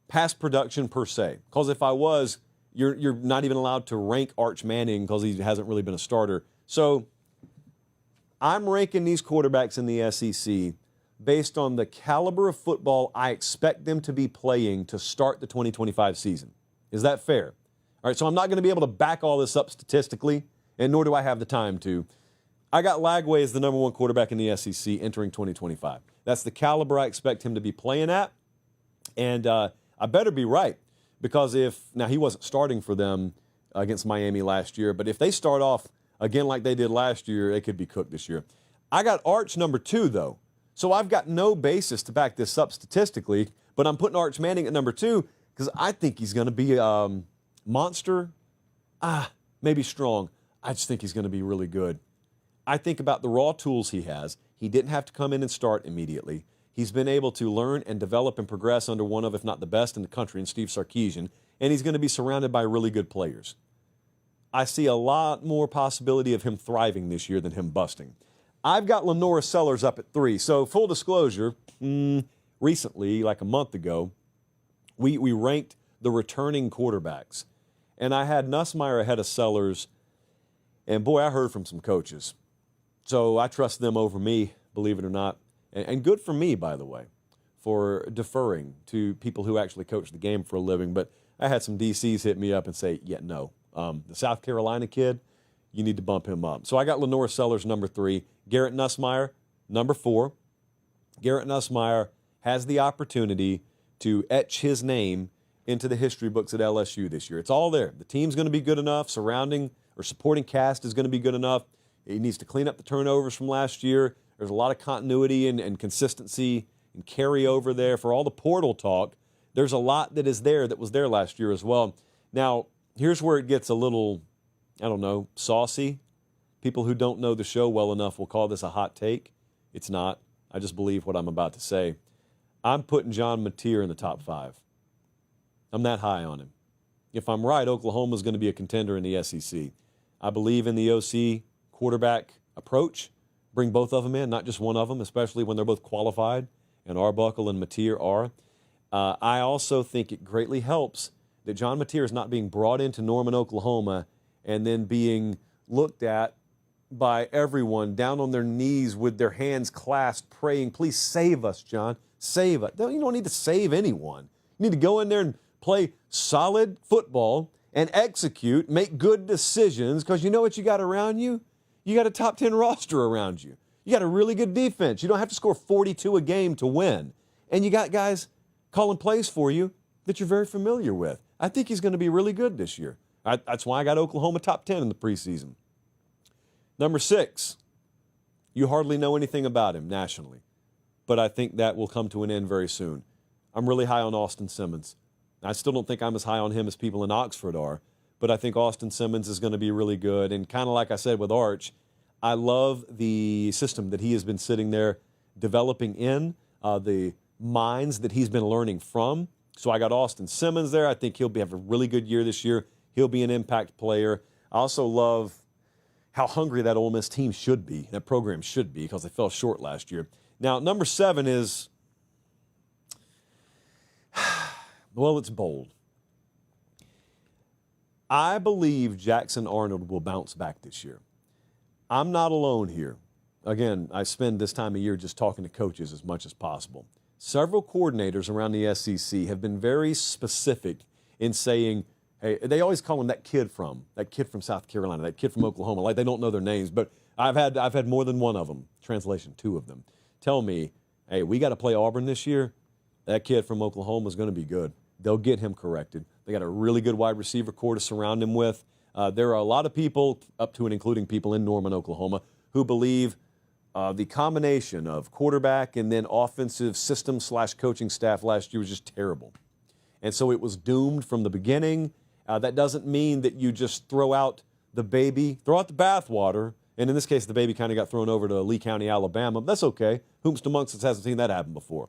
past production per se, because if I was, you're not even allowed to rank Arch Manning because he hasn't really been a starter. So I'm ranking these quarterbacks in the SEC based on the caliber of football I expect them to be playing to start the 2025 season. Is that fair? All right, so I'm not going to be able to back all this up statistically, and nor do I have the time to. I got Lagway as the number one quarterback in the SEC entering 2025. That's the caliber I expect him to be playing at, and I better be right, because now he wasn't starting for them against Miami last year, but if they start off again like they did last year, it could be cooked this year. I got Arch number 2, though. So I've got no basis to back this up statistically, but I'm putting Arch Manning at number 2 because I think he's going to be a monster. Maybe strong. I just think he's going to be really good. I think about the raw tools he has. He didn't have to come in and start immediately. He's been able to learn and develop and progress under one of, if not the best in the country, in Steve Sarkisian, and he's going to be surrounded by really good players. I see a lot more possibility of him thriving this year than him busting. I've got Lenora Sellers up at 3. So full disclosure, recently, like a month ago, we ranked the returning quarterbacks. And I had Nussmeier ahead of Sellers. And boy, I heard from some coaches. So I trust them over me, believe it or not. And good for me, by the way, for deferring to people who actually coach the game for a living. But I had some DCs hit me up and say, yeah, no. The South Carolina kid, you need to bump him up. So I got Lenora Sellers number 3. Garrett Nussmeier, number 4. Garrett Nussmeier has the opportunity to etch his name into the history books at LSU this year. It's all there. The team's going to be good enough. Surrounding or supporting cast is going to be good enough. He needs to clean up the turnovers from last year. There's a lot of continuity and consistency and carryover there. For all the portal talk, there's a lot that is there that was there last year as well. Now, here's where it gets a little, I don't know, saucy. People who don't know the show well enough will call this a hot take. It's not. I just believe what I'm about to say. I'm putting John Mateer in the top 5. I'm that high on him. If I'm right, Oklahoma's going to be a contender in the SEC. I believe in the OC quarterback approach. Bring both of them in, not just one of them, especially when they're both qualified, and Arbuckle and Mateer are. I also think it greatly helps that John Mateer is not being brought into Norman, Oklahoma, and then being looked at by everyone down on their knees with their hands clasped, praying, please save us, John, save us. You don't need to save anyone. You need to go in there and play solid football and execute, make good decisions, because you know what you got around you? You got a top 10 roster around you. You got a really good defense. You don't have to score 42 a game to win. And you got guys calling plays for you that you're very familiar with. I think he's going to be really good this year. That's why I got Oklahoma top 10 in the preseason. Number 6, you hardly know anything about him nationally, but I think that will come to an end very soon. I'm really high on Austin Simmons. I still don't think I'm as high on him as people in Oxford are, but I think Austin Simmons is going to be really good. And kind of like I said with Arch, I love the system that he has been sitting there developing in, the minds that he's been learning from. So I got Austin Simmons there. I think he'll have a really good year this year. He'll be an impact player. I also love how hungry that Ole Miss team should be, that program should be, because they fell short last year. Now, number 7 is, well, it's bold. I believe Jackson Arnold will bounce back this year. I'm not alone here. Again, I spend this time of year just talking to coaches as much as possible. Several coordinators around the SEC have been very specific in saying, hey, they always call him that kid from South Carolina, that kid from Oklahoma, like they don't know their names. But I've had more than one of them, translation, 2 of them, tell me, hey, we got to play Auburn this year. That kid from Oklahoma is going to be good. They'll get him corrected. They got a really good wide receiver core to surround him with. There are a lot of people, up to and including people in Norman, Oklahoma, who believe the combination of quarterback and then offensive system/coaching staff last year was just terrible. And so it was doomed from the beginning. That doesn't mean that you just throw out the bathwater. And in this case, the baby kind of got thrown over to Lee County, Alabama. That's okay. Whomst amongst us hasn't seen that happen before.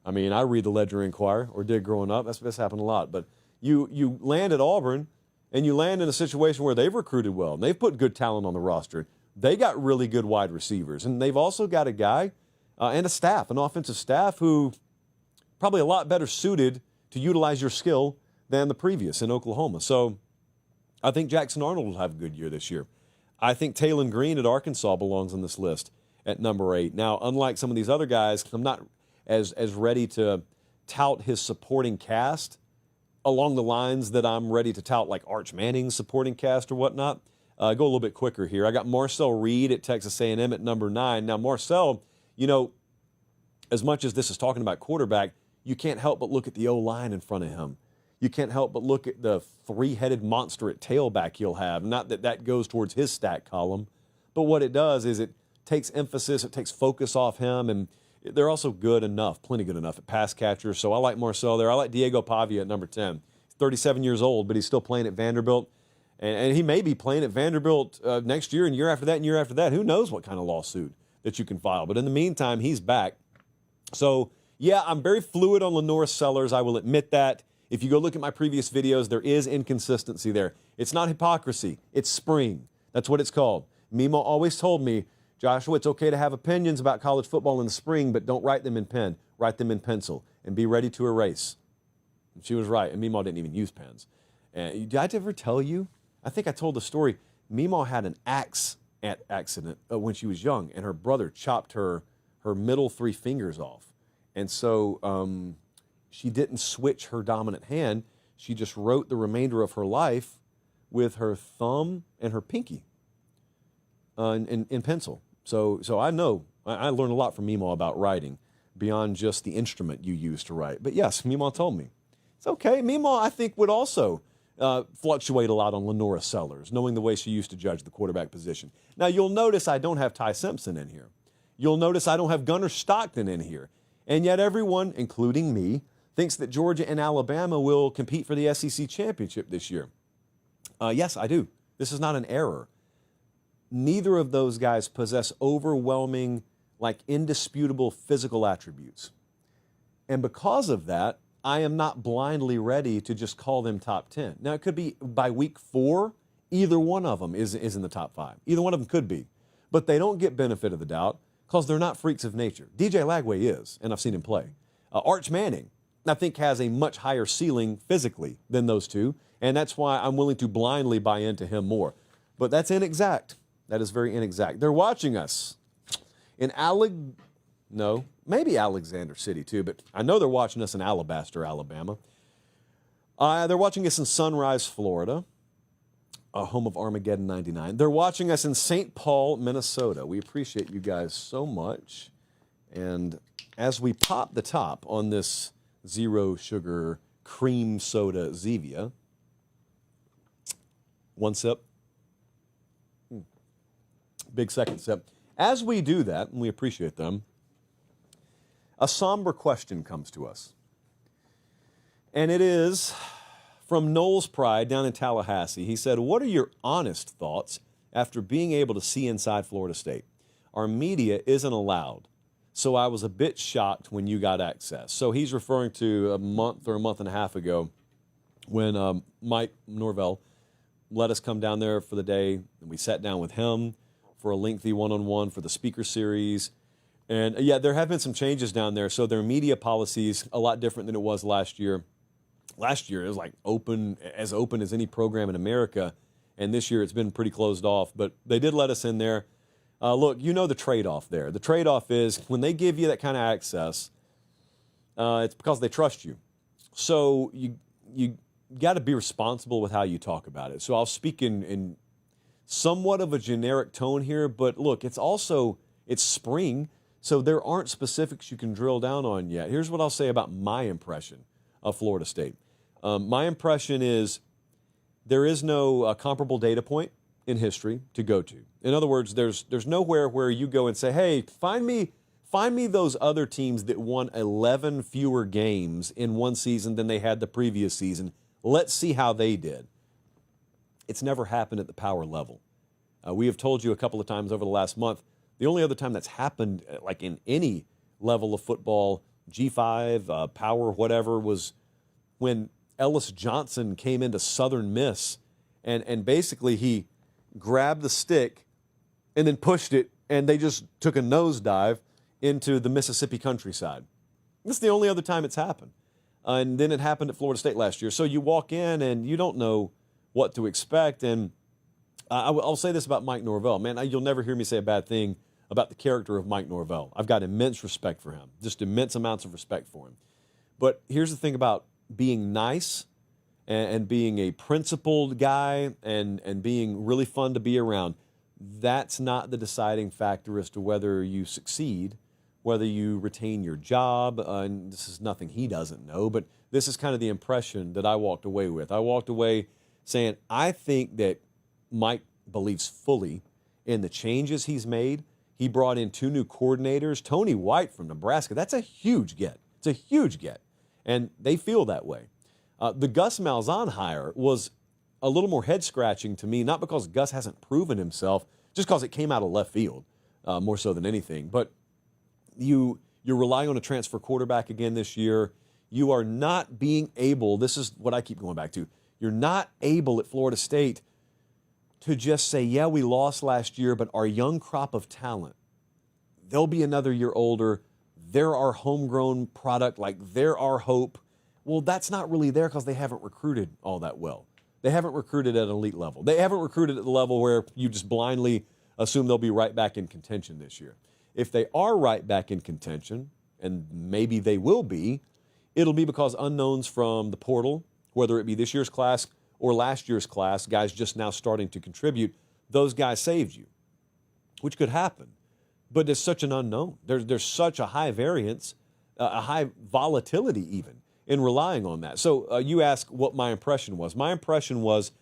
I mean, I read the Ledger-Inquirer, or did growing up. That's happened a lot. But you land at Auburn, and you land in a situation where they've recruited well, and they've put good talent on the roster. They got really good wide receivers, and they've also got a guy and a staff, an offensive staff, who probably a lot better suited to utilize your skill than the previous in Oklahoma. So I think Jackson Arnold will have a good year this year. I think Talon Green at Arkansas belongs on this list at number 8. Now, unlike some of these other guys, I'm not as ready to tout his supporting cast along the lines that I'm ready to tout like Arch Manning's supporting cast or whatnot. Go a little bit quicker here. I got Marcel Reed at Texas A&M at number 9. Now, Marcel, you know, as much as this is talking about quarterback, you can't help but look at the O-line in front of him. You can't help but look at the 3-headed monster at tailback he'll have. Not that that goes towards his stat column, but what it does is it takes emphasis, it takes focus off him, and they're also good enough, plenty good enough at pass catchers. So I like Marcel there. I like Diego Pavia at number 10. He's 37 years old, but he's still playing at Vanderbilt. And he may be playing at Vanderbilt next year and year after that and year after that. Who knows what kind of lawsuit that you can file. But in the meantime, he's back. So, yeah, I'm very fluid on Lenora Sellers. I will admit that. If you go look at my previous videos, there is inconsistency there. It's not hypocrisy. It's spring. That's what it's called. Mimo always told me, Joshua, it's okay to have opinions about college football in the spring, but don't write them in pen. Write them in pencil and be ready to erase. And she was right, and Mimo didn't even use pens. Did I ever tell you? I think I told the story. Mimo had an axe accident when she was young, and her brother chopped her middle 3 fingers off. And so she didn't switch her dominant hand. She just wrote the remainder of her life with her thumb and her pinky in pencil. So I know, I learned a lot from Mimo about writing beyond just the instrument you use to write. But yes, Mimo told me. It's okay. Mimo, I think, would also fluctuate a lot on Lenora Sellers, knowing the way she used to judge the quarterback position. Now, you'll notice I don't have Ty Simpson in here. You'll notice I don't have Gunnar Stockton in here. And yet everyone, including me, thinks that Georgia and Alabama will compete for the SEC championship this year. Yes, I do. This is not an error. Neither of those guys possess overwhelming, like indisputable physical attributes. And because of that, I am not blindly ready to just call them top 10. Now, it could be by week 4, either one of them is in the top 5. Either one of them could be. But they don't get benefit of the doubt because they're not freaks of nature. DJ Lagway is, and I've seen him play. Arch Manning, I think, has a much higher ceiling physically than those two, and that's why I'm willing to blindly buy into him more. But that's inexact. That is very inexact. They're watching us in maybe Alexander City too, but I know they're watching us in Alabaster, Alabama. They're watching us in Sunrise, Florida, home of Armageddon 99. They're watching us in St. Paul, Minnesota. We appreciate you guys so much. And as we pop the top on this zero sugar cream soda Zevia, one sip. Big second sip. As we do that, and we appreciate them, a somber question comes to us. And it is from Knowles Pride down in Tallahassee. He said, what are your honest thoughts after being able to see inside Florida State? Our media isn't allowed, so I was a bit shocked when you got access. So he's referring to a month or a month and a half ago when Mike Norvell let us come down there for the day, and we sat down with him for a lengthy one-on-one for the speaker series. And yeah, there have been some changes down there. So their media policies a lot different than it was last year. Last year it was like open as any program in America, and this year it's been pretty closed off. But they did let us in there. Look, you know the trade-off there. The trade-off is when they give you that kind of access, it's because they trust you. So you got to be responsible with how you talk about it. So I'll speak in somewhat of a generic tone here, but look, it's spring, so there aren't specifics you can drill down on yet. Here's what I'll say about my impression of Florida State. My impression is there is no comparable data point in history to go to. In other words, there's nowhere where you go and say, hey, find me those other teams that won 11 fewer games in one season than they had the previous season. Let's see how they did. It's never happened at the power level. We have told you a couple of times over the last month, the only other time that's happened like in any level of football, G5, power, whatever, was when Ellis Johnson came into Southern Miss and basically he grabbed the stick and then pushed it, and they just took a nosedive into the Mississippi countryside. This is the only other time it's happened. And then it happened at Florida State last year. So you walk in and you don't know what to expect. And I'll say this about Mike Norvell. Man, you'll never hear me say a bad thing about the character of Mike Norvell. I've got immense respect for him, just immense amounts of respect for him. But here's the thing about being nice and being a principled guy and being really fun to be around. That's not the deciding factor as to whether you succeed, whether you retain your job. And this is nothing he doesn't know, but this is kind of the impression that I walked away with. I walked away saying, I think that Mike believes fully in the changes he's made. He brought in 2 new coordinators. Tony White from Nebraska, that's a huge get. It's a huge get. And they feel that way. The Gus Malzahn hire was a little more head-scratching to me, not because Gus hasn't proven himself, just because it came out of left field, more so than anything. But you're relying on a transfer quarterback again this year. You are not being able, this is what I keep going back to, you're not able at Florida State to just say, yeah, we lost last year, but our young crop of talent, they'll be another year older. They're our homegrown product, like they're our hope. Well, that's not really there because they haven't recruited all that well. They haven't recruited at an elite level. They haven't recruited at the level where you just blindly assume they'll be right back in contention this year. If they are right back in contention, and maybe they will be, it'll be because unknowns from the portal, whether it be this year's class or last year's class, guys just now starting to contribute, those guys saved you, which could happen. But it's such an unknown. There's such a high variance, a high volatility even in relying on that. So you ask what my impression was. My impression was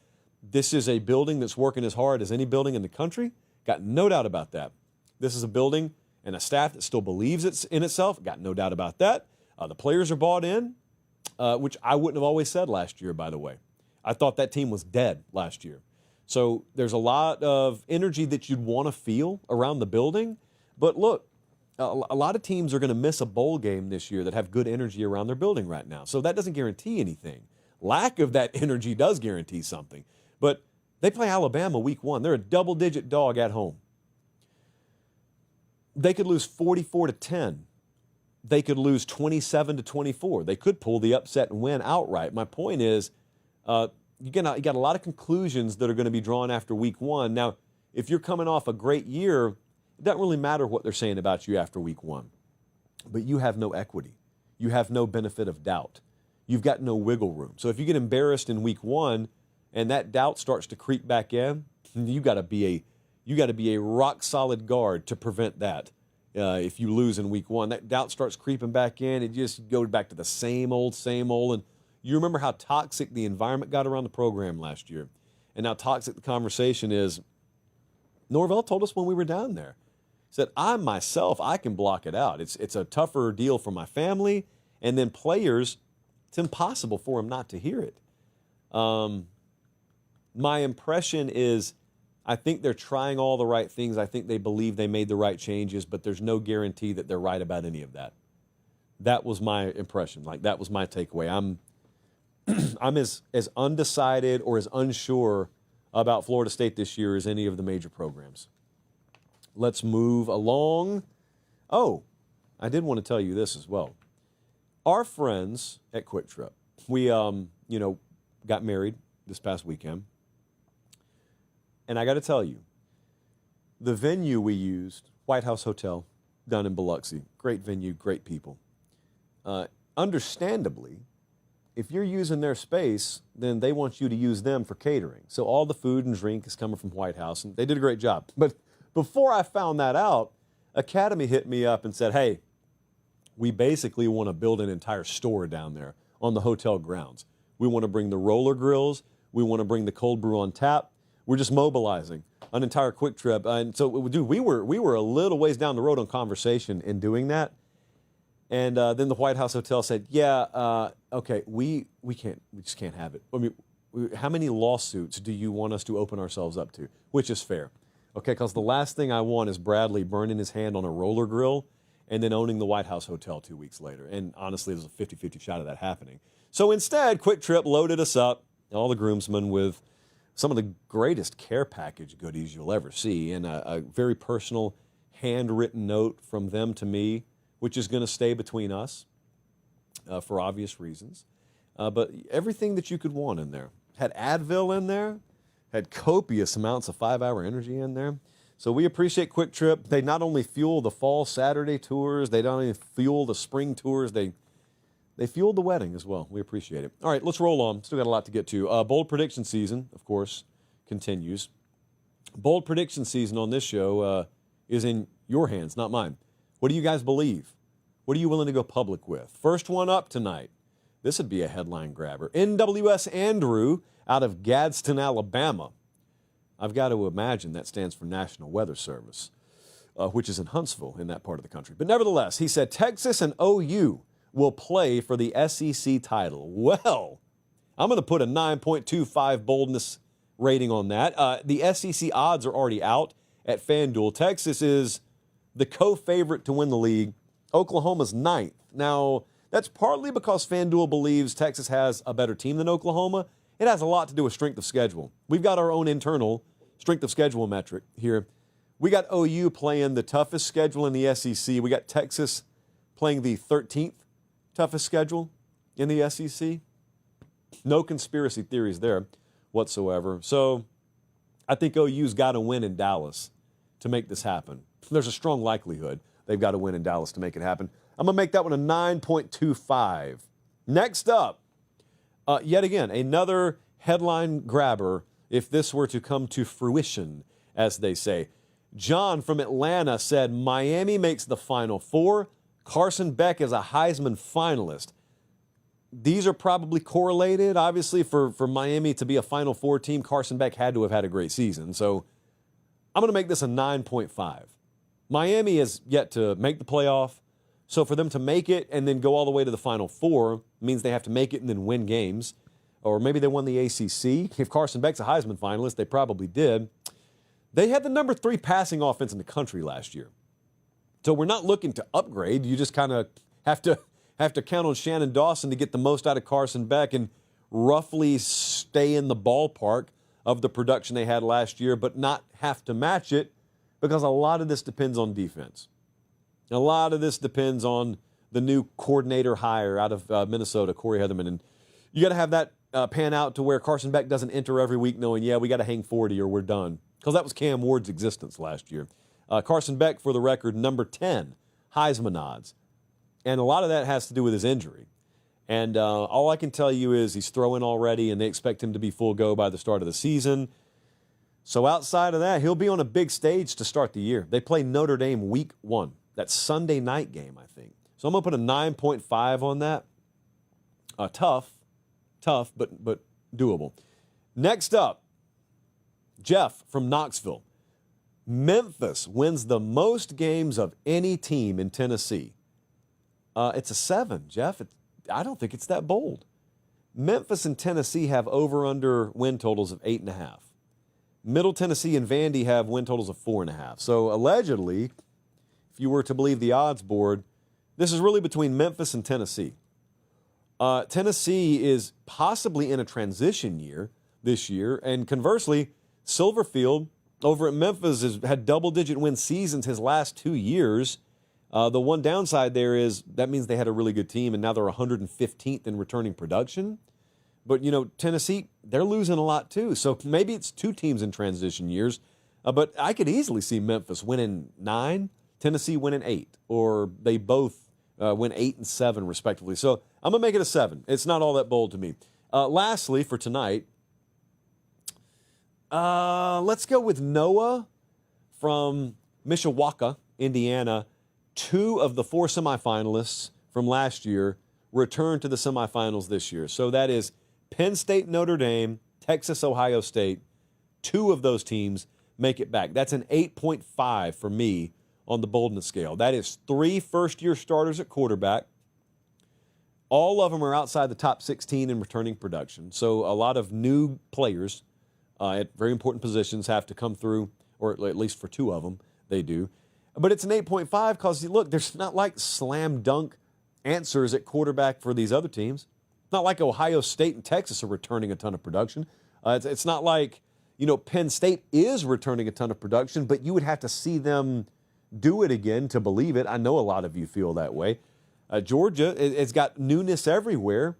this is a building that's working as hard as any building in the country. Got no doubt about that. This is a building and a staff that still believes it's in itself. Got no doubt about that. The players are bought in, which I wouldn't have always said last year, by the way. I thought that team was dead last year. So there's a lot of energy that you'd want to feel around the building. But look, a lot of teams are going to miss a bowl game this year that have good energy around their building right now. So that doesn't guarantee anything. Lack of that energy does guarantee something. But they play Alabama week 1. They're a double-digit dog at home. They could lose 44-10. They could lose 27-24. They could pull the upset and win outright. My point is, you got a lot of conclusions that are going to be drawn after week 1. Now, if you're coming off a great year, it doesn't really matter what they're saying about you after week 1. But you have no equity. You have no benefit of doubt. You've got no wiggle room. So if you get embarrassed in week 1 and that doubt starts to creep back in, you got to be a rock solid guard to prevent that. If you lose in week 1, that doubt starts creeping back in. It just goes back to the same old. And you remember how toxic the environment got around the program last year and how toxic the conversation is. Norvell told us when we were down there. He said, I can block it out. It's a tougher deal for my family. And then players, it's impossible for them not to hear it. My impression is I think they're trying all the right things. I think they believe they made the right changes, but there's no guarantee that they're right about any of that. That was my impression. Like, that was my takeaway. I'm as undecided or as unsure about Florida State this year as any of the major programs. Let's move along. Oh, I did want to tell you this as well. Our friends at Quick Trip, we, got married this past weekend. And I got to tell you, the venue we used, White House Hotel, down in Biloxi, great venue, great people. Understandably, if you're using their space, then they want you to use them for catering. So all the food and drink is coming from White House, and they did a great job. But before I found that out, Academy hit me up and said, hey, we basically want to build an entire store down there on the hotel grounds. We want to bring the roller grills. We want to bring the cold brew on tap. We're just mobilizing an entire Quick Trip. And so, we were a little ways down the road on conversation in doing that. And then the White House Hotel said, yeah, okay, we just can't have it. I mean, how many lawsuits do you want us to open ourselves up to? Which is fair. Okay, because the last thing I want is Bradley burning his hand on a roller grill and then owning the White House Hotel 2 weeks later. And honestly, there's a 50-50 shot of that happening. So instead, Quick Trip loaded us up, all the groomsmen, with some of the greatest care package goodies you'll ever see, and a very personal handwritten note from them to me, which is going to stay between us for obvious reasons. But everything that you could want in there. Had Advil in there, had copious amounts of 5-hour energy in there. So we appreciate Quick Trip. They not only fuel the fall Saturday tours, they not only fuel the spring tours, they fueled the wedding as well. We appreciate it. All right, let's roll on. Still got a lot to get to. Bold prediction season, of course, continues. Bold prediction season on this show is in your hands, not mine. What do you guys believe? What are you willing to go public with? First one up tonight. This would be a headline grabber. NWS Andrew out of Gadsden, Alabama. I've got to imagine that stands for National Weather Service, which is in Huntsville in that part of the country. But nevertheless, he said Texas and OU will play for the SEC title. Well, I'm going to put a 9.25 boldness rating on that. The SEC odds are already out at FanDuel. Texas is the co-favorite to win the league. Oklahoma's 9th. Now, that's partly because FanDuel believes Texas has a better team than Oklahoma. It has a lot to do with strength of schedule. We've got our own internal strength of schedule metric here. We got OU playing the toughest schedule in the SEC. We got Texas playing the 13th toughest schedule in the SEC. No conspiracy theories there whatsoever. So I think OU's got to win in Dallas to make this happen. There's a strong likelihood they've got to win in Dallas to make it happen. I'm going to make that one a 9.25. Next up, yet again, another headline grabber if this were to come to fruition, as they say. John from Atlanta said Miami makes the Final Four. Carson Beck is a Heisman finalist. These are probably correlated. Obviously, for Miami to be a Final Four team, Carson Beck had to have had a great season. So I'm going to make this a 9.5. Miami has yet to make the playoff. So for them to make it and then go all the way to the Final Four means they have to make it and then win games. Or maybe they won the ACC. If Carson Beck's a Heisman finalist, they probably did. They had the number 3 passing offense in the country last year. So we're not looking to upgrade. You just kind of have to count on Shannon Dawson to get the most out of Carson Beck and roughly stay in the ballpark of the production they had last year, but not have to match it because a lot of this depends on defense. A lot of this depends on the new coordinator hire out of Minnesota, Corey Heatherman. And you got to have that pan out to where Carson Beck doesn't enter every week knowing, yeah, we got to hang 40 or we're done. Because that was Cam Ward's existence last year. Carson Beck, for the record, number 10, Heisman odds. And a lot of that has to do with his injury. And all I can tell you is he's throwing already, and they expect him to be full go by the start of the season. So outside of that, he'll be on a big stage to start the year. They play Notre Dame week 1. That's Sunday night game, I think. So I'm going to put a 9.5 on that. Tough, but doable. Next up, Jeff from Knoxville. Memphis wins the most games of any team in Tennessee. It's a 7, Jeff. I don't think it's that bold. Memphis and Tennessee have over-under win totals of 8.5. Middle Tennessee and Vandy have win totals of 4.5. So allegedly, if you were to believe the odds board, this is really between Memphis and Tennessee. Tennessee is possibly in a transition year this year, and conversely, Silverfield over at Memphis has had double-digit win seasons his last 2 years. The one downside there is that means they had a really good team, and now they're 115th in returning production. But, Tennessee, they're losing a lot too. So maybe it's two teams in transition years. But I could easily see Memphis winning 9, Tennessee winning 8, or they both win 8 and 7 respectively. So I'm going to make it a 7. It's not all that bold to me. Lastly, for tonight, let's go with Noah from Mishawaka, Indiana. 2 of the 4 semifinalists from last year return to the semifinals this year. So that is Penn State, Notre Dame, Texas, Ohio State. 2 of those teams make it back. That's an 8.5 for me on the boldness scale. That is 3 first-year starters at quarterback. All of them are outside the top 16 in returning production. So a lot of new players at very important positions have to come through, or at least for 2 of them, they do. But it's an 8.5 because, look, there's not like slam dunk answers at quarterback for these other teams. It's not like Ohio State and Texas are returning a ton of production. It's not like, Penn State is returning a ton of production, but you would have to see them do it again to believe it. I know a lot of you feel that way. Georgia, it's got newness everywhere.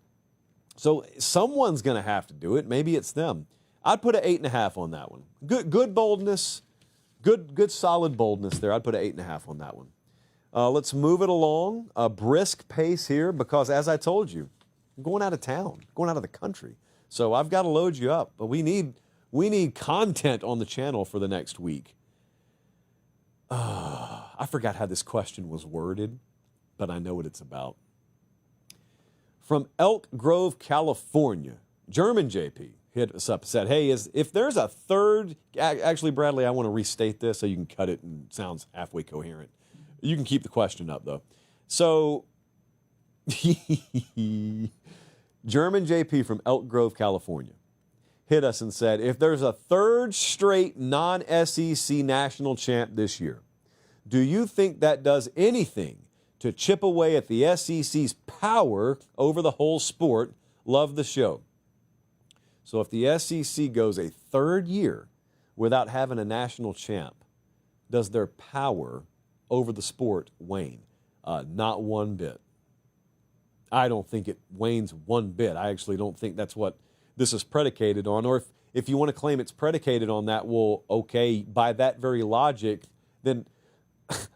So someone's going to have to do it. Maybe it's them. I'd put an 8.5 on that one. Good boldness. Good solid boldness there. I'd put an 8.5 on that one. Let's move it along. A brisk pace here because, as I told you, I'm going out of town, going out of the country. So I've got to load you up. But we need content on the channel for the next week. I forgot how this question was worded, but I know what it's about. From Elk Grove, California, German JP hit us up and said, hey, if there's a third, actually, Bradley, I want to restate this so you can cut it and it sounds halfway coherent. You can keep the question up, though. So, German JP from Elk Grove, California, hit us and said, if there's a third straight non-SEC national champ this year, do you think that does anything to chip away at the SEC's power over the whole sport? Love the show. So if the SEC goes a third year without having a national champ, does their power over the sport wane? Not one bit. I don't think it wanes one bit. I actually don't think that's what this is predicated on. Or if you want to claim it's predicated on that, well, okay, by that very logic, then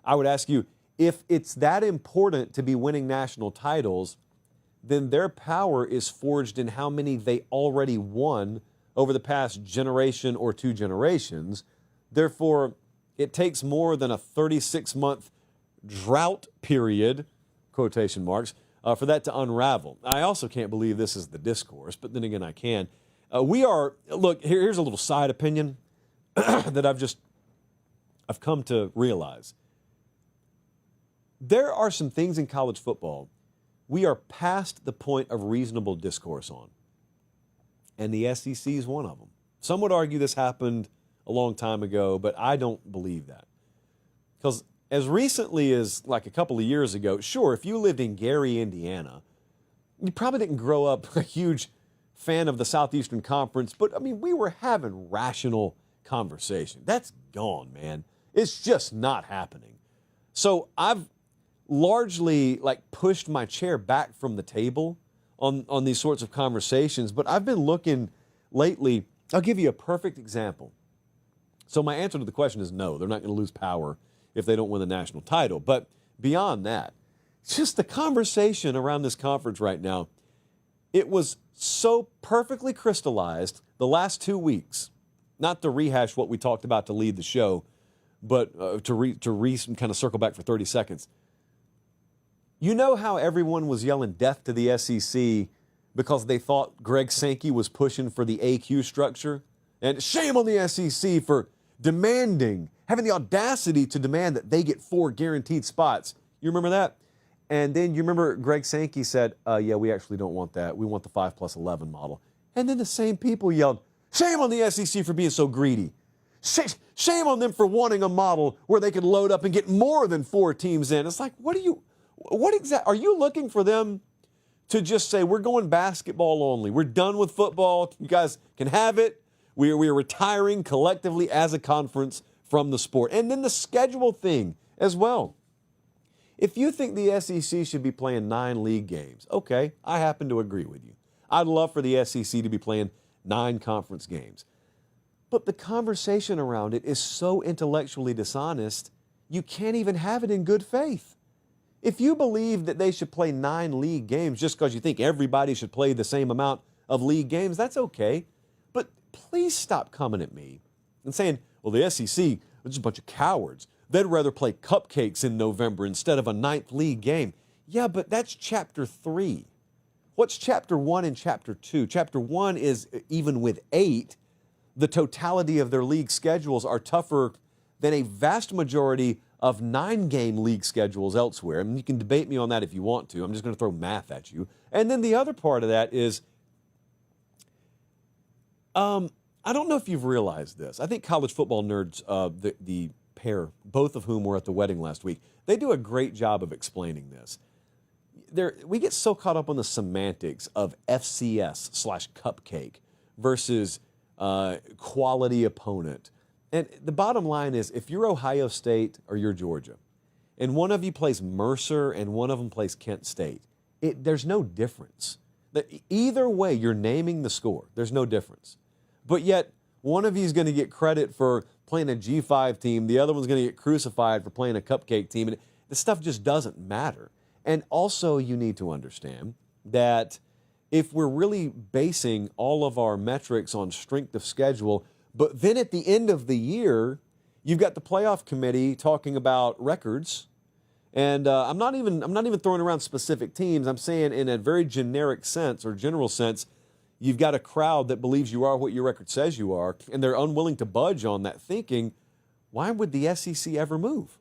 I would ask you, if it's that important to be winning national titles, then their power is forged in how many they already won over the past generation or 2 generations. Therefore, it takes more than a 36-month drought period, quotation marks, for that to unravel. I also can't believe this is the discourse, but then again, I can. Look, here's a little side opinion that I've come to realize. There are some things in college football we are past the point of reasonable discourse on. And the SEC is one of them. Some would argue this happened a long time ago, but I don't believe that. Because as recently as like a couple of years ago, sure, if you lived in Gary, Indiana, you probably didn't grow up a huge fan of the Southeastern Conference, but I mean, we were having rational conversation. That's gone, man. It's just not happening. So I've largely pushed my chair back from the table on these sorts of conversations, but I've been looking lately. I'll give you a perfect example. So my answer to the question is no, they're not going to lose power if they don't win the national title. But beyond that, just the conversation around this conference right now, it was so perfectly crystallized the last 2 weeks, not to rehash what we talked about to lead the show, but to kind of circle back for 30 seconds. You know how everyone was yelling death to the SEC because they thought Greg Sankey was pushing for the AQ structure? And shame on the SEC for having the audacity to demand that they get 4 guaranteed spots. You remember that? And then you remember Greg Sankey said, yeah, we actually don't want that. We want the 5+11 model. And then the same people yelled, shame on the SEC for being so greedy. Shame on them for wanting a model where they could load up and get more than 4 teams in. It's like, are you looking for them to just say, we're going basketball only. We're done with football. You guys can have it. We are retiring collectively as a conference from the sport. And then the schedule thing as well. If you think the SEC should be playing 9 league games, okay, I happen to agree with you. I'd love for the SEC to be playing 9 conference games. But the conversation around it is so intellectually dishonest, you can't even have it in good faith. If you believe that they should play 9 league games just because you think everybody should play the same amount of league games, that's okay. But please stop coming at me and saying, well, the SEC is just a bunch of cowards. They'd rather play cupcakes in November instead of a 9th league game. Yeah, but that's Chapter 3. What's Chapter 1 and Chapter 2? Chapter 1 is, even with 8, the totality of their league schedules are tougher than a vast majority of 9-game league schedules elsewhere. I mean, you can debate me on that if you want to. I'm just going to throw math at you. And then the other part of that is, I don't know if you've realized this. I think college football nerds, the pair, both of whom were at the wedding last week, they do a great job of explaining this. We get so caught up on the semantics of FCS/cupcake versus quality opponent. And the bottom line is, if you're Ohio State or you're Georgia, and one of you plays Mercer and one of them plays Kent State, there's no difference. Either way, you're naming the score. There's no difference. But yet, one of you is going to get credit for playing a G5 team. The other one's going to get crucified for playing a cupcake team. And this stuff just doesn't matter. And also, you need to understand that if we're really basing all of our metrics on strength of schedule, but then at the end of the year, you've got the playoff committee talking about records. And I'm not even throwing around specific teams. I'm saying in a very generic sense or general sense, you've got a crowd that believes you are what your record says you are, and they're unwilling to budge on that thinking. Why would the SEC ever move?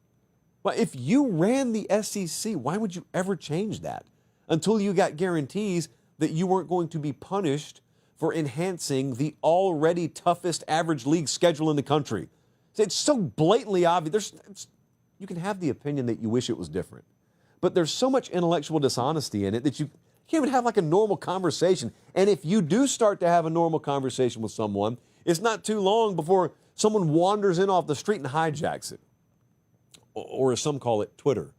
Well, if you ran the SEC, why would you ever change that? Until you got guarantees that you weren't going to be punished for enhancing the already toughest average league schedule in the country. It's so blatantly obvious. You can have the opinion that you wish it was different, but there's so much intellectual dishonesty in it that you can't even have like a normal conversation. And if you do start to have a normal conversation with someone, it's not too long before someone wanders in off the street and hijacks it. Or as some call it, Twitter.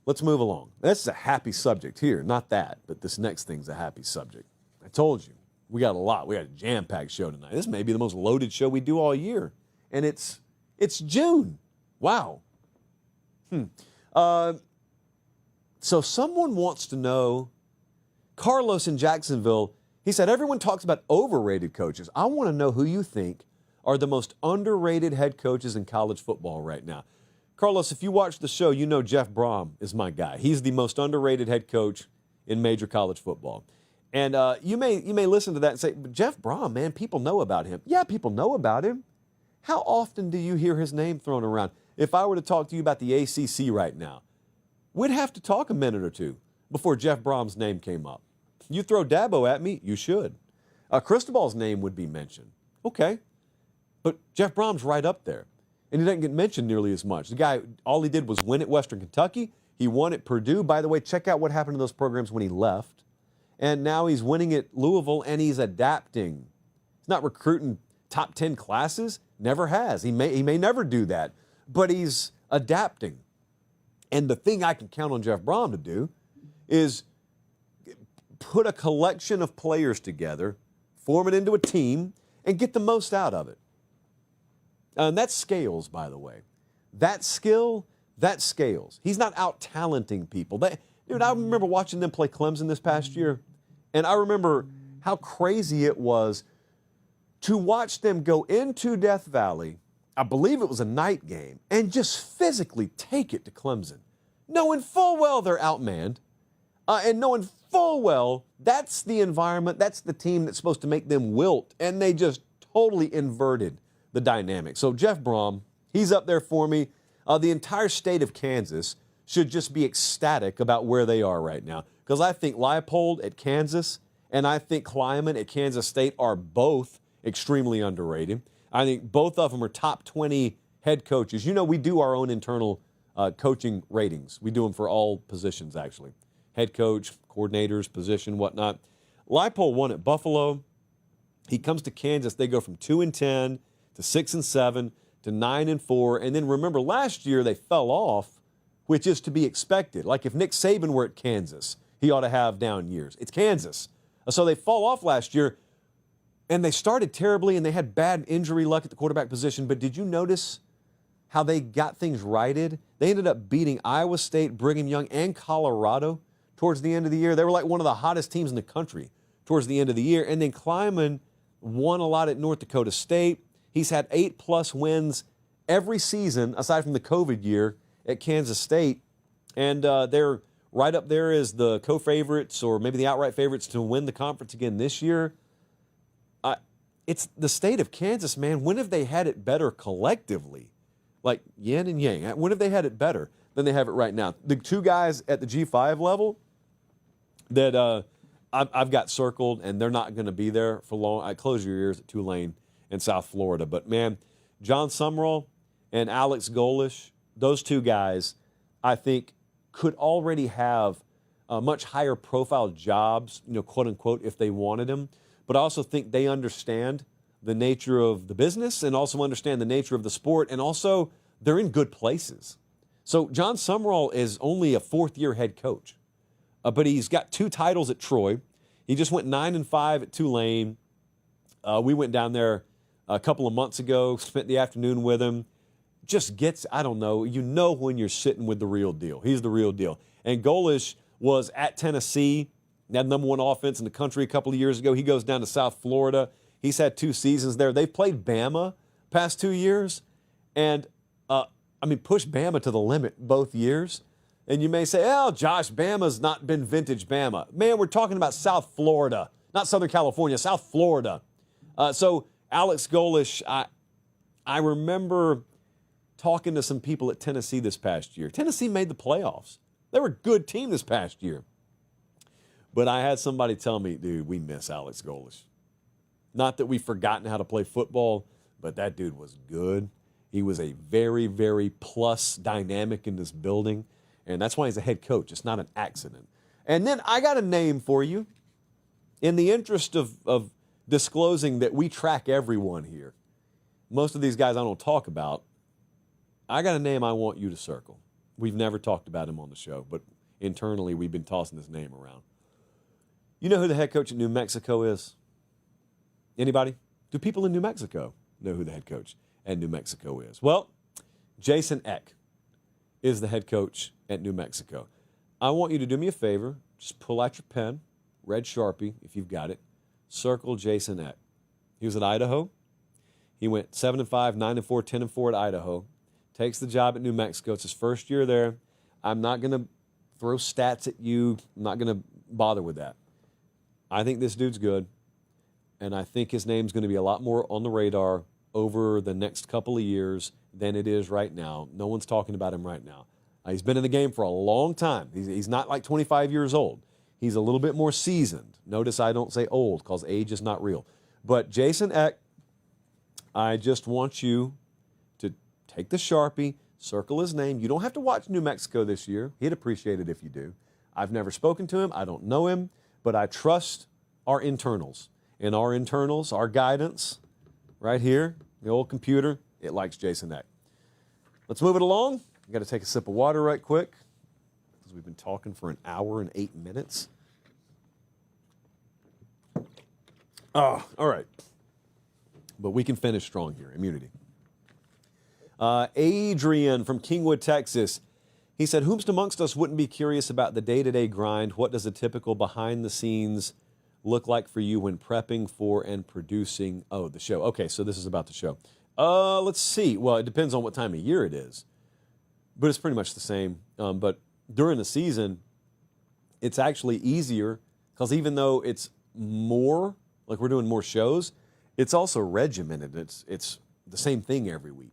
Let's move along. That's a happy subject here. Not that, but this next thing's a happy subject. I told you, we got a lot. We got a jam-packed show tonight. This may be the most loaded show we do all year. And it's June. Wow. So someone wants to know, Carlos in Jacksonville, he said, everyone talks about overrated coaches. I want to know who you think are the most underrated head coaches in college football right now. Carlos, if you watch the show, you know Jeff Brom is my guy. He's the most underrated head coach in major college football. And you may listen to that and say, but Jeff Brom, man, people know about him. Yeah, people know about him. How often do you hear his name thrown around? If I were to talk to you about the ACC right now, we'd have to talk a minute or two before Jeff Brom's name came up. You throw Dabo at me, you should. Cristobal's name would be mentioned. Okay. But Jeff Brom's right up there. And he doesn't get mentioned nearly as much. The guy, all he did was win at Western Kentucky. He won at Purdue. By the way, check out what happened to those programs when he left. And now he's winning at Louisville, and he's adapting. He's not recruiting top 10 classes. Never has. He may never do that. But he's adapting. And the thing I can count on Jeff Brom to do is put a collection of players together, form it into a team, and get the most out of it. And that scales, by the way. That skill, that scales. He's not out-talenting people. Dude, I remember watching them play Clemson this past year, and I remember how crazy it was to watch them go into Death Valley, I believe it was a night game, and just physically take it to Clemson, knowing full well they're outmanned, and knowing full well that's the environment, that's the team that's supposed to make them wilt, and they just totally inverted the dynamic. So Jeff Brom, he's up there for me. The entire state of Kansas should just be ecstatic about where they are right now, because I think Leipold at Kansas and I think Kleiman at Kansas State are both extremely underrated. I think both of them are top 20 head coaches. You know, we do our own internal coaching ratings. We do them for all positions, actually. Head coach, coordinators, position, whatnot. Leipold won at Buffalo. He comes to Kansas. They go from 2-10 to 6-7 to 9-4. And then remember, last year they fell off, which is to be expected. Like if Nick Saban were at Kansas, he ought to have down years. It's Kansas. So they fall off last year, and they started terribly, and they had bad injury luck at the quarterback position. But did you notice how they got things righted? They ended up beating Iowa State, Brigham Young, and Colorado towards the end of the year. They were like one of the hottest teams in the country towards the end of the year. And then Kleiman won a lot at North Dakota State. He's had 8+ wins every season, aside from the COVID year, at Kansas State. And they're right up there as the co-favorites or maybe the outright favorites to win the conference again this year. It's the state of Kansas, man. When have they had it better collectively? Like yin and yang. When have they had it better than they have it right now? The two guys at the G5 level that I've got circled, and they're not going to be there for long. I close your ears at Tulane in South Florida. But, man, John Sumrall and Alex Golish, those two guys, I think, could already have much higher profile jobs, quote unquote, if they wanted them. But I also think they understand the nature of the business and also understand the nature of the sport, and also they're in good places. So John Sumrall is only a fourth-year head coach, but he's got 2 titles at Troy. He just went 9-5 at Tulane. We went down there a couple of months ago, spent the afternoon with him. Just gets, I don't know, when you're sitting with the real deal. He's the real deal. And Golish was at Tennessee, had #1 offense in the country a couple of years ago. He goes down to South Florida. He's had 2 seasons there. They've played Bama past 2 years. And, push Bama to the limit both years. And you may say, Josh, Bama's not been vintage Bama. Man, we're talking about South Florida, not Southern California, South Florida. So Alex Golish, I remember talking to some people at Tennessee this past year. Tennessee made the playoffs. They were a good team this past year. But I had somebody tell me, dude, we miss Alex Golish. Not that we've forgotten how to play football, but that dude was good. He was a very, very plus dynamic in this building. And that's why he's a head coach. It's not an accident. And then I got a name for you. In the interest of disclosing that we track everyone here, most of these guys I don't talk about, I got a name I want you to circle. We've never talked about him on the show, but internally we've been tossing this name around. You know who the head coach at New Mexico is? Anybody? Do people in New Mexico know who the head coach at New Mexico is? Well, Jason Eck is the head coach at New Mexico. I want you to do me a favor. Just pull out your pen, red Sharpie, if you've got it. Circle Jason Eck. He was at Idaho. He went 7-5, 9-4, 10-4 at Idaho. Takes the job at New Mexico. It's his first year there. I'm not going to throw stats at you. I'm not going to bother with that. I think this dude's good, and I think his name's going to be a lot more on the radar over the next couple of years than it is right now. No one's talking about him right now. He's been in the game for a long time. He's not like 25 years old. He's a little bit more seasoned. Notice I don't say old because age is not real. But Jason Eck, I just want you to take the Sharpie, circle his name. You don't have to watch New Mexico this year. He'd appreciate it if you do. I've never spoken to him. I don't know him. But I trust our internals. And our internals, our guidance, right here, the old computer, it likes Jason Eck. Let's move it along. I've got to take a sip of water right quick because we've been talking for 1 hour and 8 minutes. Oh, all right. But we can finish strong here. Immunity. Adrian from Kingwood, Texas. He said, whomst amongst us wouldn't be curious about the day-to-day grind? What does a typical behind-the-scenes look like for you when prepping for and producing, the show? Okay, so this is about the show. Let's see. Well, it depends on what time of year it is. But it's pretty much the same. But during the season, it's actually easier because even though it's more, like we're doing more shows, it's also regimented. It's the same thing every week.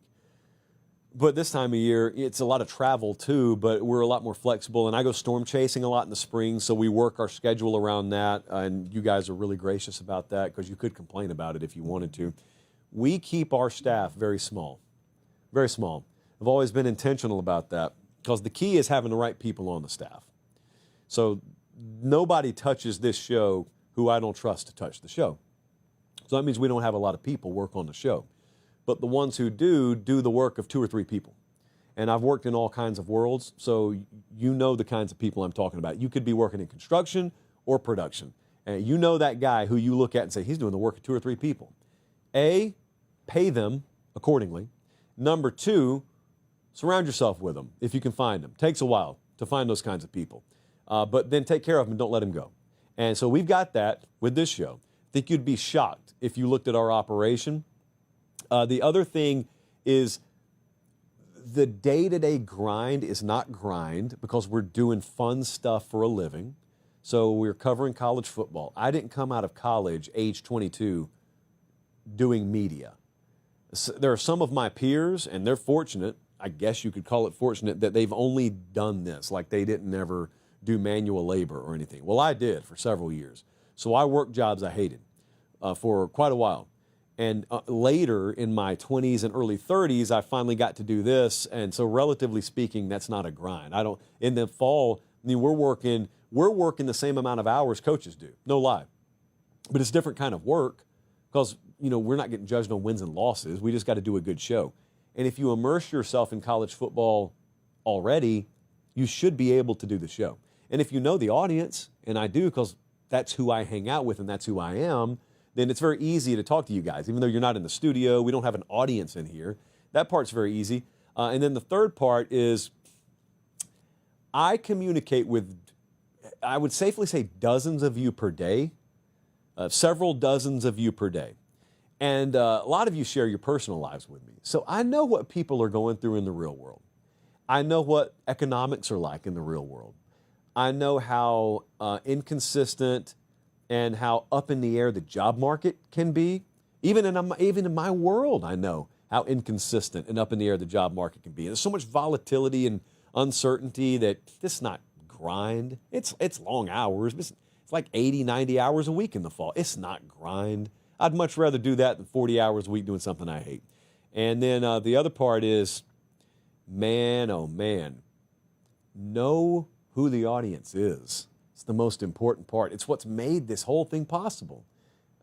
But this time of year, it's a lot of travel too, but we're a lot more flexible. And I go storm chasing a lot in the spring, so we work our schedule around that. And you guys are really gracious about that because you could complain about it if you wanted to. We keep our staff very small, very small. I've always been intentional about that because the key is having the right people on the staff. So nobody touches this show who I don't trust to touch the show. So that means we don't have a lot of people work on the show. But the ones who do the work of 2 or 3 people. And I've worked in all kinds of worlds, so you know the kinds of people I'm talking about. You could be working in construction or production. And you know that guy who you look at and say, he's doing the work of 2 or 3 people. A, pay them accordingly. Number 2, surround yourself with them if you can find them. Takes a while to find those kinds of people. But then take care of them and don't let them go. And so we've got that with this show. I think you'd be shocked if you looked at our operation. The other thing is the day-to-day grind is not grind because we're doing fun stuff for a living. So we're covering college football. I didn't come out of college age 22 doing media. So there are some of my peers, and they're fortunate, I guess you could call it fortunate, that they've only done this, like they didn't ever do manual labor or anything. Well, I did for several years. So I worked jobs I hated for quite a while. And later in my 20s and early 30s, I finally got to do this. And so relatively speaking, that's not a grind. In the fall, I mean, we're working the same amount of hours coaches do, no lie. But it's a different kind of work because, we're not getting judged on wins and losses. We just got to do a good show. And if you immerse yourself in college football already, you should be able to do the show. And if you know the audience, and I do because that's who I hang out with and that's who I am, then it's very easy to talk to you guys. Even though you're not in the studio, we don't have an audience in here. That part's very easy. And then the third part is I communicate with, I would safely say, dozens of you per day, several dozens of you per day. And a lot of you share your personal lives with me. So I know what people are going through in the real world. I know what economics are like in the real world. I know how inconsistent and how up in the air the job market can be. Even in my world, I know how inconsistent and up in the air the job market can be. There's so much volatility and uncertainty that this is not grind. It's long hours. It's like 80, 90 hours a week in the fall. It's not grind. I'd much rather do that than 40 hours a week doing something I hate. And then the other part is, man, oh man, know who the audience is. It's the most important part. It's what's made this whole thing possible.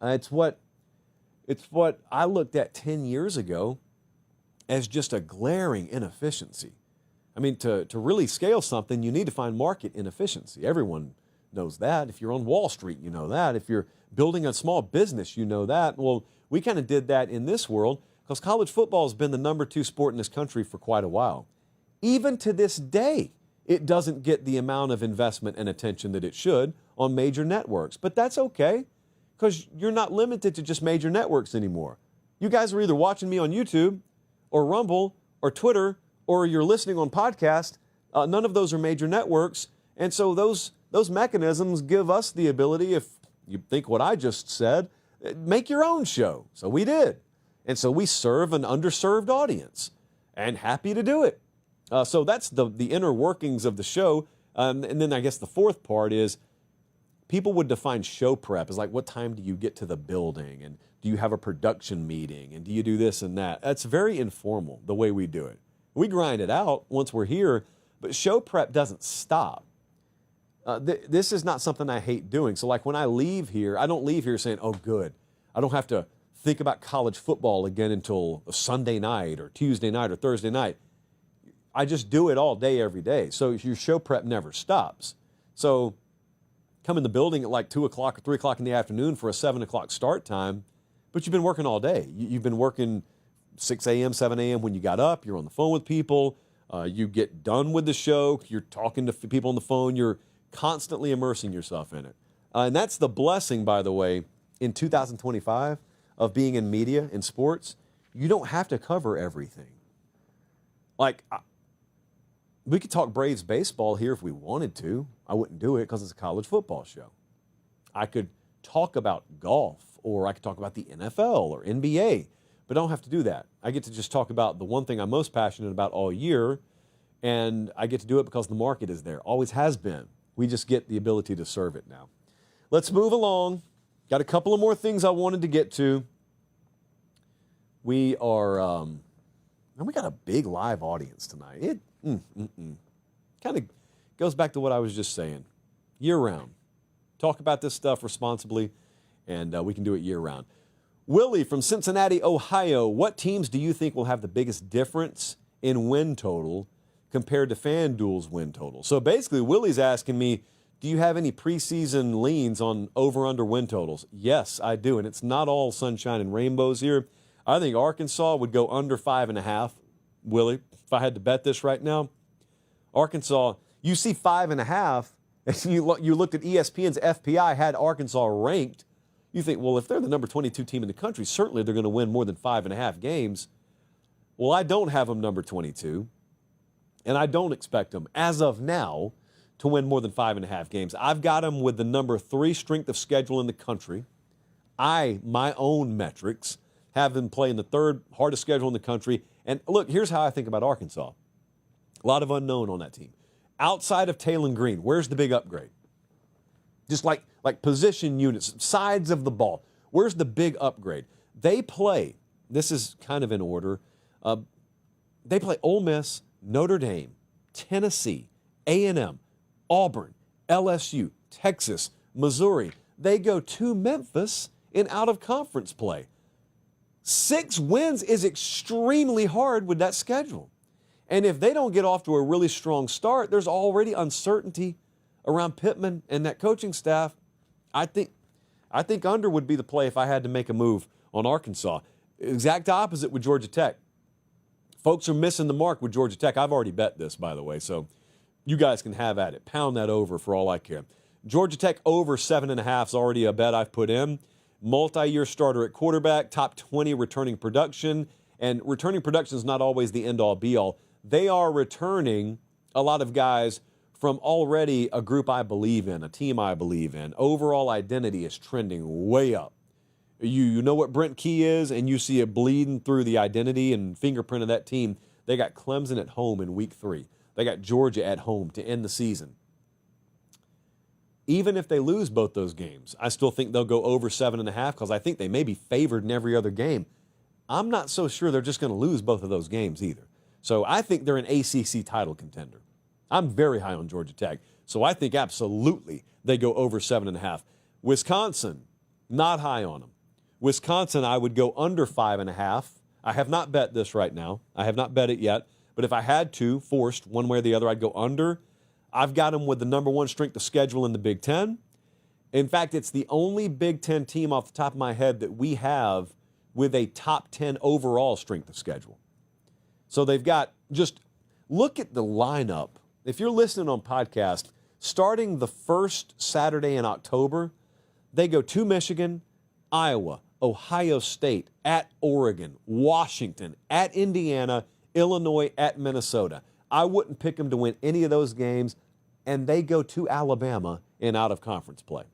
It's what I looked at 10 years ago as just a glaring inefficiency. I mean, to really scale something, you need to find market inefficiency. Everyone knows that. If you're on Wall Street, you know that. If you're building a small business, you know that. Well, we kind of did that in this world because college football has been the number 2 sport in this country for quite a while. Even to this day, it doesn't get the amount of investment and attention that it should on major networks. But that's okay because you're not limited to just major networks anymore. You guys are either watching me on YouTube or Rumble or Twitter or you're listening on podcast. None of those are major networks. And so those mechanisms give us the ability, if you think what I just said, make your own show. So we did. And so we serve an underserved audience and happy to do it. So that's the inner workings of the show. And then I guess the fourth part is people would define show prep as like, what time do you get to the building? And do you have a production meeting? And do you do this and that? That's very informal, the way we do it. We grind it out once we're here, but show prep doesn't stop. This is not something I hate doing. So like when I leave here, I don't leave here saying, oh, good, I don't have to think about college football again until Sunday night or Tuesday night or Thursday night. I just do it all day, every day. So your show prep never stops. So come in the building at like 2 o'clock or 3 o'clock in the afternoon for a 7 o'clock start time, but you've been working all day. You've been working 6 a.m., 7 a.m. when you got up. You're on the phone with people. You get done with the show. You're talking to people on the phone. You're constantly immersing yourself in it. And that's the blessing, by the way, in 2025 of being in media, in sports. You don't have to cover everything. Like, we could talk Braves baseball here if we wanted to. I wouldn't do it because it's a college football show. I could talk about golf, or I could talk about the NFL or NBA, but I don't have to do that. I get to just talk about the one thing I'm most passionate about all year, and I get to do it because the market is there. Always has been. We just get the ability to serve it now. Let's move along. Got a couple of more things I wanted to get to. We are, and we got a big live audience tonight. It kind of goes back to what I was just saying. Year round. Talk about this stuff responsibly, and we can do it year round. Willie from Cincinnati, Ohio. What teams do you think will have the biggest difference in win total compared to FanDuel's win total? So basically, Willie's asking me, do you have any preseason leans on over-under win totals? Yes, I do, and it's not all sunshine and rainbows here. I think Arkansas would go under 5.5, Willie, if I had to bet this right now. Arkansas, you see 5.5, and you looked at ESPN's FPI, had Arkansas ranked. You think, well, if they're the number 22 team in the country, certainly they're going to win more than 5.5 games. Well, I don't have them number 22, and I don't expect them, as of now, to win more than 5.5 games. I've got them with the number 3 strength of schedule in the country. My own metrics, have them playing the 3rd hardest schedule in the country. And look, here's how I think about Arkansas. A lot of unknown on that team. Outside of Taylon Green, where's the big upgrade? Just like position units, sides of the ball. Where's the big upgrade? They play, this is kind of in order, they play Ole Miss, Notre Dame, Tennessee, A&M, Auburn, LSU, Texas, Missouri. They go to Memphis in out-of-conference play. 6 wins is extremely hard with that schedule. And if they don't get off to a really strong start, there's already uncertainty around Pittman and that coaching staff. I think under would be the play if I had to make a move on Arkansas. Exact opposite with Georgia Tech. Folks are missing the mark with Georgia Tech. I've already bet this, by the way, so you guys can have at it. Pound that over for all I care. Georgia Tech over 7.5 is already a bet I've put in. Multi-year starter at quarterback, top 20 returning production. And returning production is not always the end-all, be-all. They are returning a lot of guys from already a group I believe in, a team I believe in. Overall identity is trending way up. You know what Brent Key is, and you see it bleeding through the identity and fingerprint of that team. They got Clemson at home in week 3. They got Georgia at home to end the season. Even if they lose both those games, I still think they'll go over 7.5 because I think they may be favored in every other game. I'm not so sure they're just going to lose both of those games either. So I think they're an ACC title contender. I'm very high on Georgia Tech. So I think absolutely they go over 7.5. Wisconsin, not high on them. Wisconsin, I would go under 5.5. I have not bet this right now. I have not bet it yet. But if I had to, forced one way or the other, I'd go under. I've got them with the number 1 strength of schedule in the Big Ten. In fact, it's the only Big Ten team off the top of my head that we have with a top 10 overall strength of schedule. So they've got, just look at the lineup. If you're listening on podcast, starting the first Saturday in October, they go to Michigan, Iowa, Ohio State, at Oregon, Washington, at Indiana, Illinois, at Minnesota. I wouldn't pick them to win any of those games, and they go to Alabama in out-of-conference play.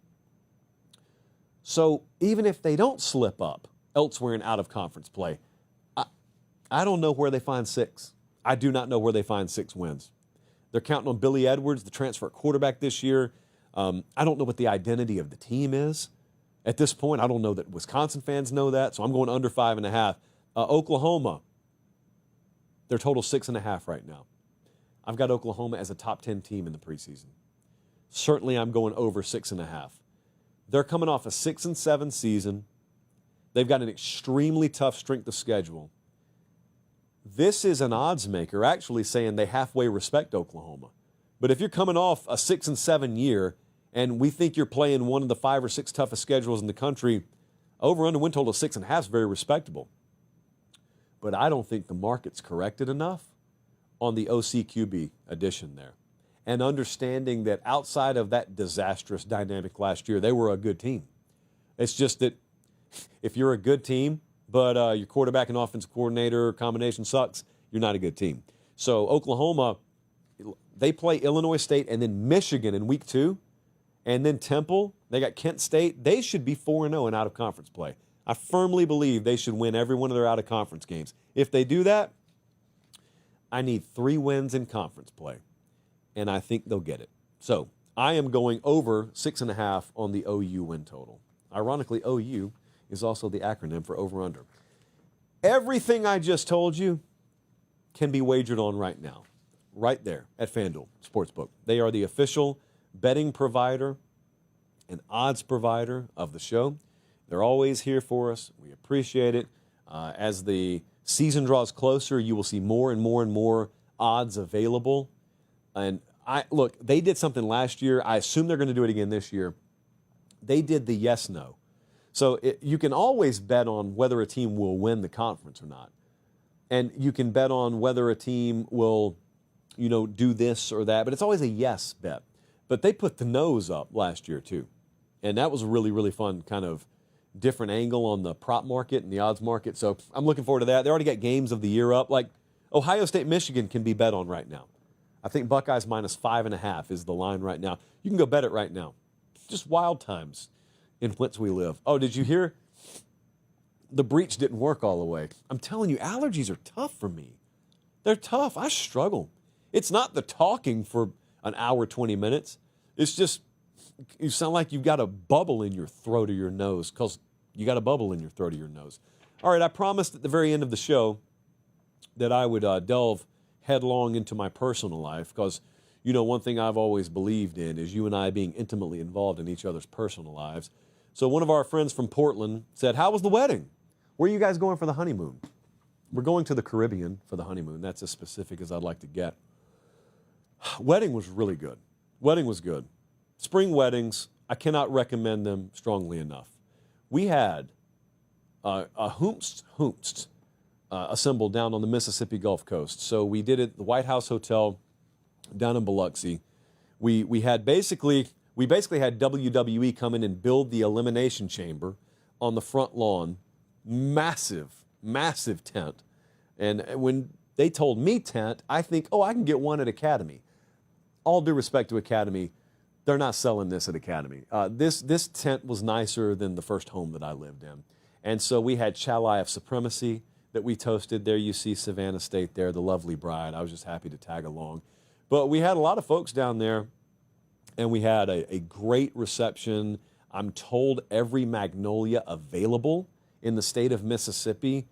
So even if they don't slip up elsewhere in out-of-conference play, I don't know where they find 6. I do not know where they find 6 wins. They're counting on Billy Edwards, the transfer quarterback this year. I don't know what the identity of the team is at this point. I don't know that Wisconsin fans know that, so I'm going under 5.5. Oklahoma, they're total 6.5 right now. I've got Oklahoma as a top 10 team in the preseason. Certainly I'm going over 6.5. They're coming off a 6-7 season. They've got an extremely tough strength of schedule. This is an odds maker actually saying they halfway respect Oklahoma. But if you're coming off a 6-7 year and we think you're playing one of the 5 or 6 toughest schedules in the country, over-under win total of 6.5 is very respectable. But I don't think the market's corrected enough on the OCQB addition there. And understanding that outside of that disastrous dynamic last year, they were a good team. It's just that if you're a good team, but your quarterback and offensive coordinator combination sucks, you're not a good team. So Oklahoma, they play Illinois State and then Michigan in week 2, and then Temple. They got Kent State. They should be 4-0 in out-of-conference play. I firmly believe they should win every one of their out-of-conference games. If they do that, I need 3 wins in conference play, and I think they'll get it. So I am going over 6.5 on the OU win total. Ironically, OU is also the acronym for over-under. Everything I just told you can be wagered on right now, right there at FanDuel Sportsbook. They are the official betting provider and odds provider of the show. They're always here for us. We appreciate it. As the season draws closer, you will see more and more and more odds available. And look, they did something last year. I assume they're going to do it again this year. They did the yes/no. So you can always bet on whether a team will win the conference or not. And you can bet on whether a team will, do this or that. But it's always a yes bet. But they put the no's up last year, too. And that was a really, really fun kind of different angle on the prop market and the odds market. So I'm looking forward to that. They already got games of the year up. Like Ohio State, Michigan can be bet on right now. I think Buckeyes -5.5 is the line right now. You can go bet it right now. Just wild times in whence we live. Oh, did you hear? The breach didn't work all the way. I'm telling you, allergies are tough for me. They're tough. I struggle. It's not the talking for an hour, 20 minutes. It's just you sound like you've got a bubble in your throat or your nose because you got a bubble in your throat or your nose. All right, I promised at the very end of the show that I would delve headlong into my personal life because, one thing I've always believed in is you and I being intimately involved in each other's personal lives. So one of our friends from Portland said, how was the wedding? Where are you guys going for the honeymoon? We're going to the Caribbean for the honeymoon. That's as specific as I'd like to get. Wedding was really good. Wedding was good. Spring weddings, I cannot recommend them strongly enough. We had a hoomst assembled down on the Mississippi Gulf Coast. So we did it at the White House Hotel down in Biloxi. We basically had WWE come in and build the elimination chamber on the front lawn. Massive tent. And when they told me tent, I think, I can get one at Academy. All due respect to Academy, they're not selling this at Academy. This tent was nicer than the first home that I lived in. And so we had Chalice of Supremacy that we toasted. There you see Savannah State there, the lovely bride. I was just happy to tag along. But we had a lot of folks down there, and we had a great reception. I'm told every magnolia available in the state of Mississippi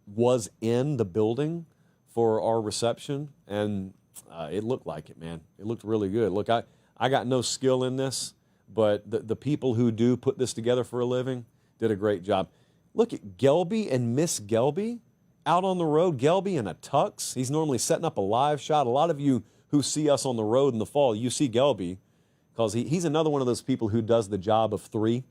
was in the building for our reception, and it looked like it, man. It looked really good. Look, I got no skill in this, but the people who do put this together for a living did a great job. Look at Gelby and Miss Gelby out on the road. Gelby in a tux. He's normally setting up a live shot. A lot of you who see us on the road in the fall, you see Gelby because he's another one of those people who does the job of three.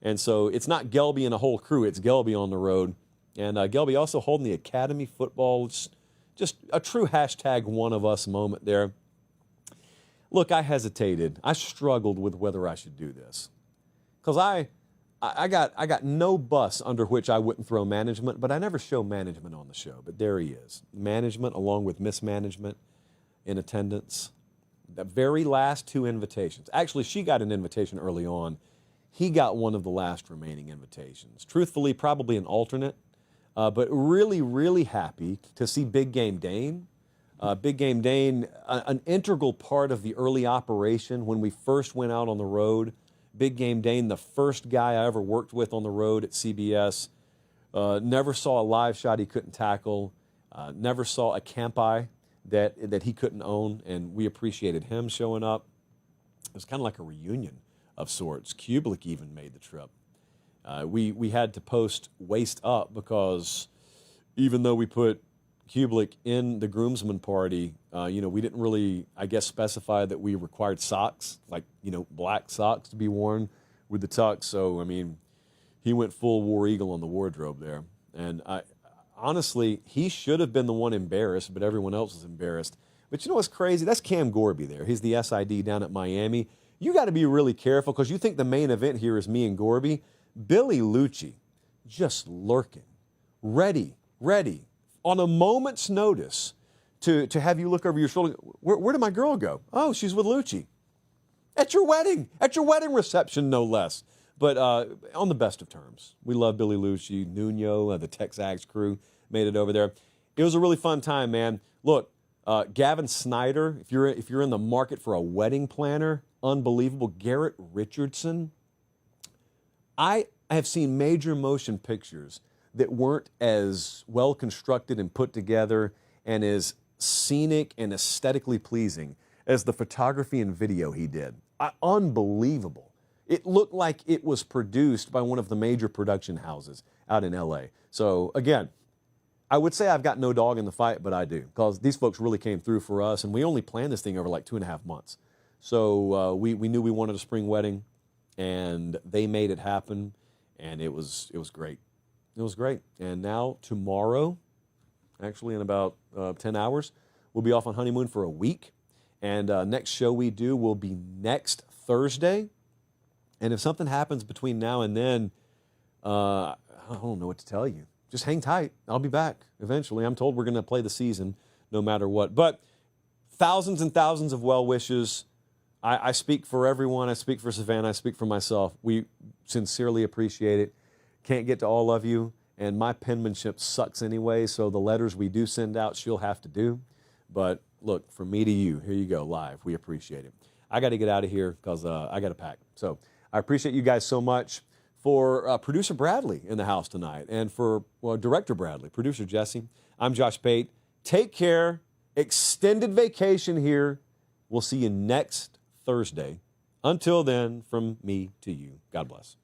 And so it's not Gelby and a whole crew. It's Gelby on the road. And Gelby also holding the Academy football. Just a true hashtag one of us moment there. Look, I hesitated. I struggled with whether I should do this because I got no bus under which I wouldn't throw management, but I never show management on the show. But there he is. Management along with mismanagement in attendance. The very last two invitations. Actually, she got an invitation early on. He got one of the last remaining invitations. Truthfully, probably an alternate, but really, really happy to see Big Game Dane. Big Game Dane, an integral part of the early operation when we first went out on the road. Big Game Dane, the first guy I ever worked with on the road at CBS. Never saw a live shot he couldn't tackle. Never saw a campi that he couldn't own, and we appreciated him showing up. It was kind of like a reunion of sorts. Kublik even made the trip. We had to post waist up because even though we put Kublik in the groomsmen party, we didn't really, specify that we required socks, like, black socks to be worn with the tux. So, he went full War Eagle on the wardrobe there. And honestly, he should have been the one embarrassed, but everyone else was embarrassed. But you know what's crazy? That's Cam Gorby there. He's the SID down at Miami. You got to be really careful because you think the main event here is me and Gorby. Billy Lucci just lurking, ready, on a moment's notice to have you look over your shoulder. Where did my girl go? Oh, she's with Lucci. At your wedding reception, no less. But on the best of terms. We love Billy Lucci, Nuno, the Texags crew made it over there. It was a really fun time, man. Look, Gavin Snyder, if you're in the market for a wedding planner, unbelievable. Garrett Richardson. I have seen major motion pictures that weren't as well constructed and put together and as scenic and aesthetically pleasing as the photography and video he did. Unbelievable. It looked like it was produced by one of the major production houses out in LA. So again, I would say I've got no dog in the fight, but I do, because these folks really came through for us, and we only planned this thing over like 2.5 months. So we knew we wanted a spring wedding, and they made it happen, and it was great. It was great. And now tomorrow, actually in about 10 hours, we'll be off on honeymoon for a week. And next show we do will be next Thursday. And if something happens between now and then, I don't know what to tell you. Just hang tight. I'll be back eventually. I'm told we're going to play the season no matter what. But thousands and thousands of well wishes. I speak for everyone. I speak for Savannah. I speak for myself. We sincerely appreciate it. Can't get to all of you. And my penmanship sucks anyway, so the letters we do send out, she'll have to do. But look, from me to you, here you go, live. We appreciate it. I got to get out of here because I got to pack. So I appreciate you guys so much. For producer Bradley in the house tonight, and for director Bradley, producer Jesse, I'm Josh Pate. Take care. Extended vacation here. We'll see you next Thursday. Until then, from me to you, God bless.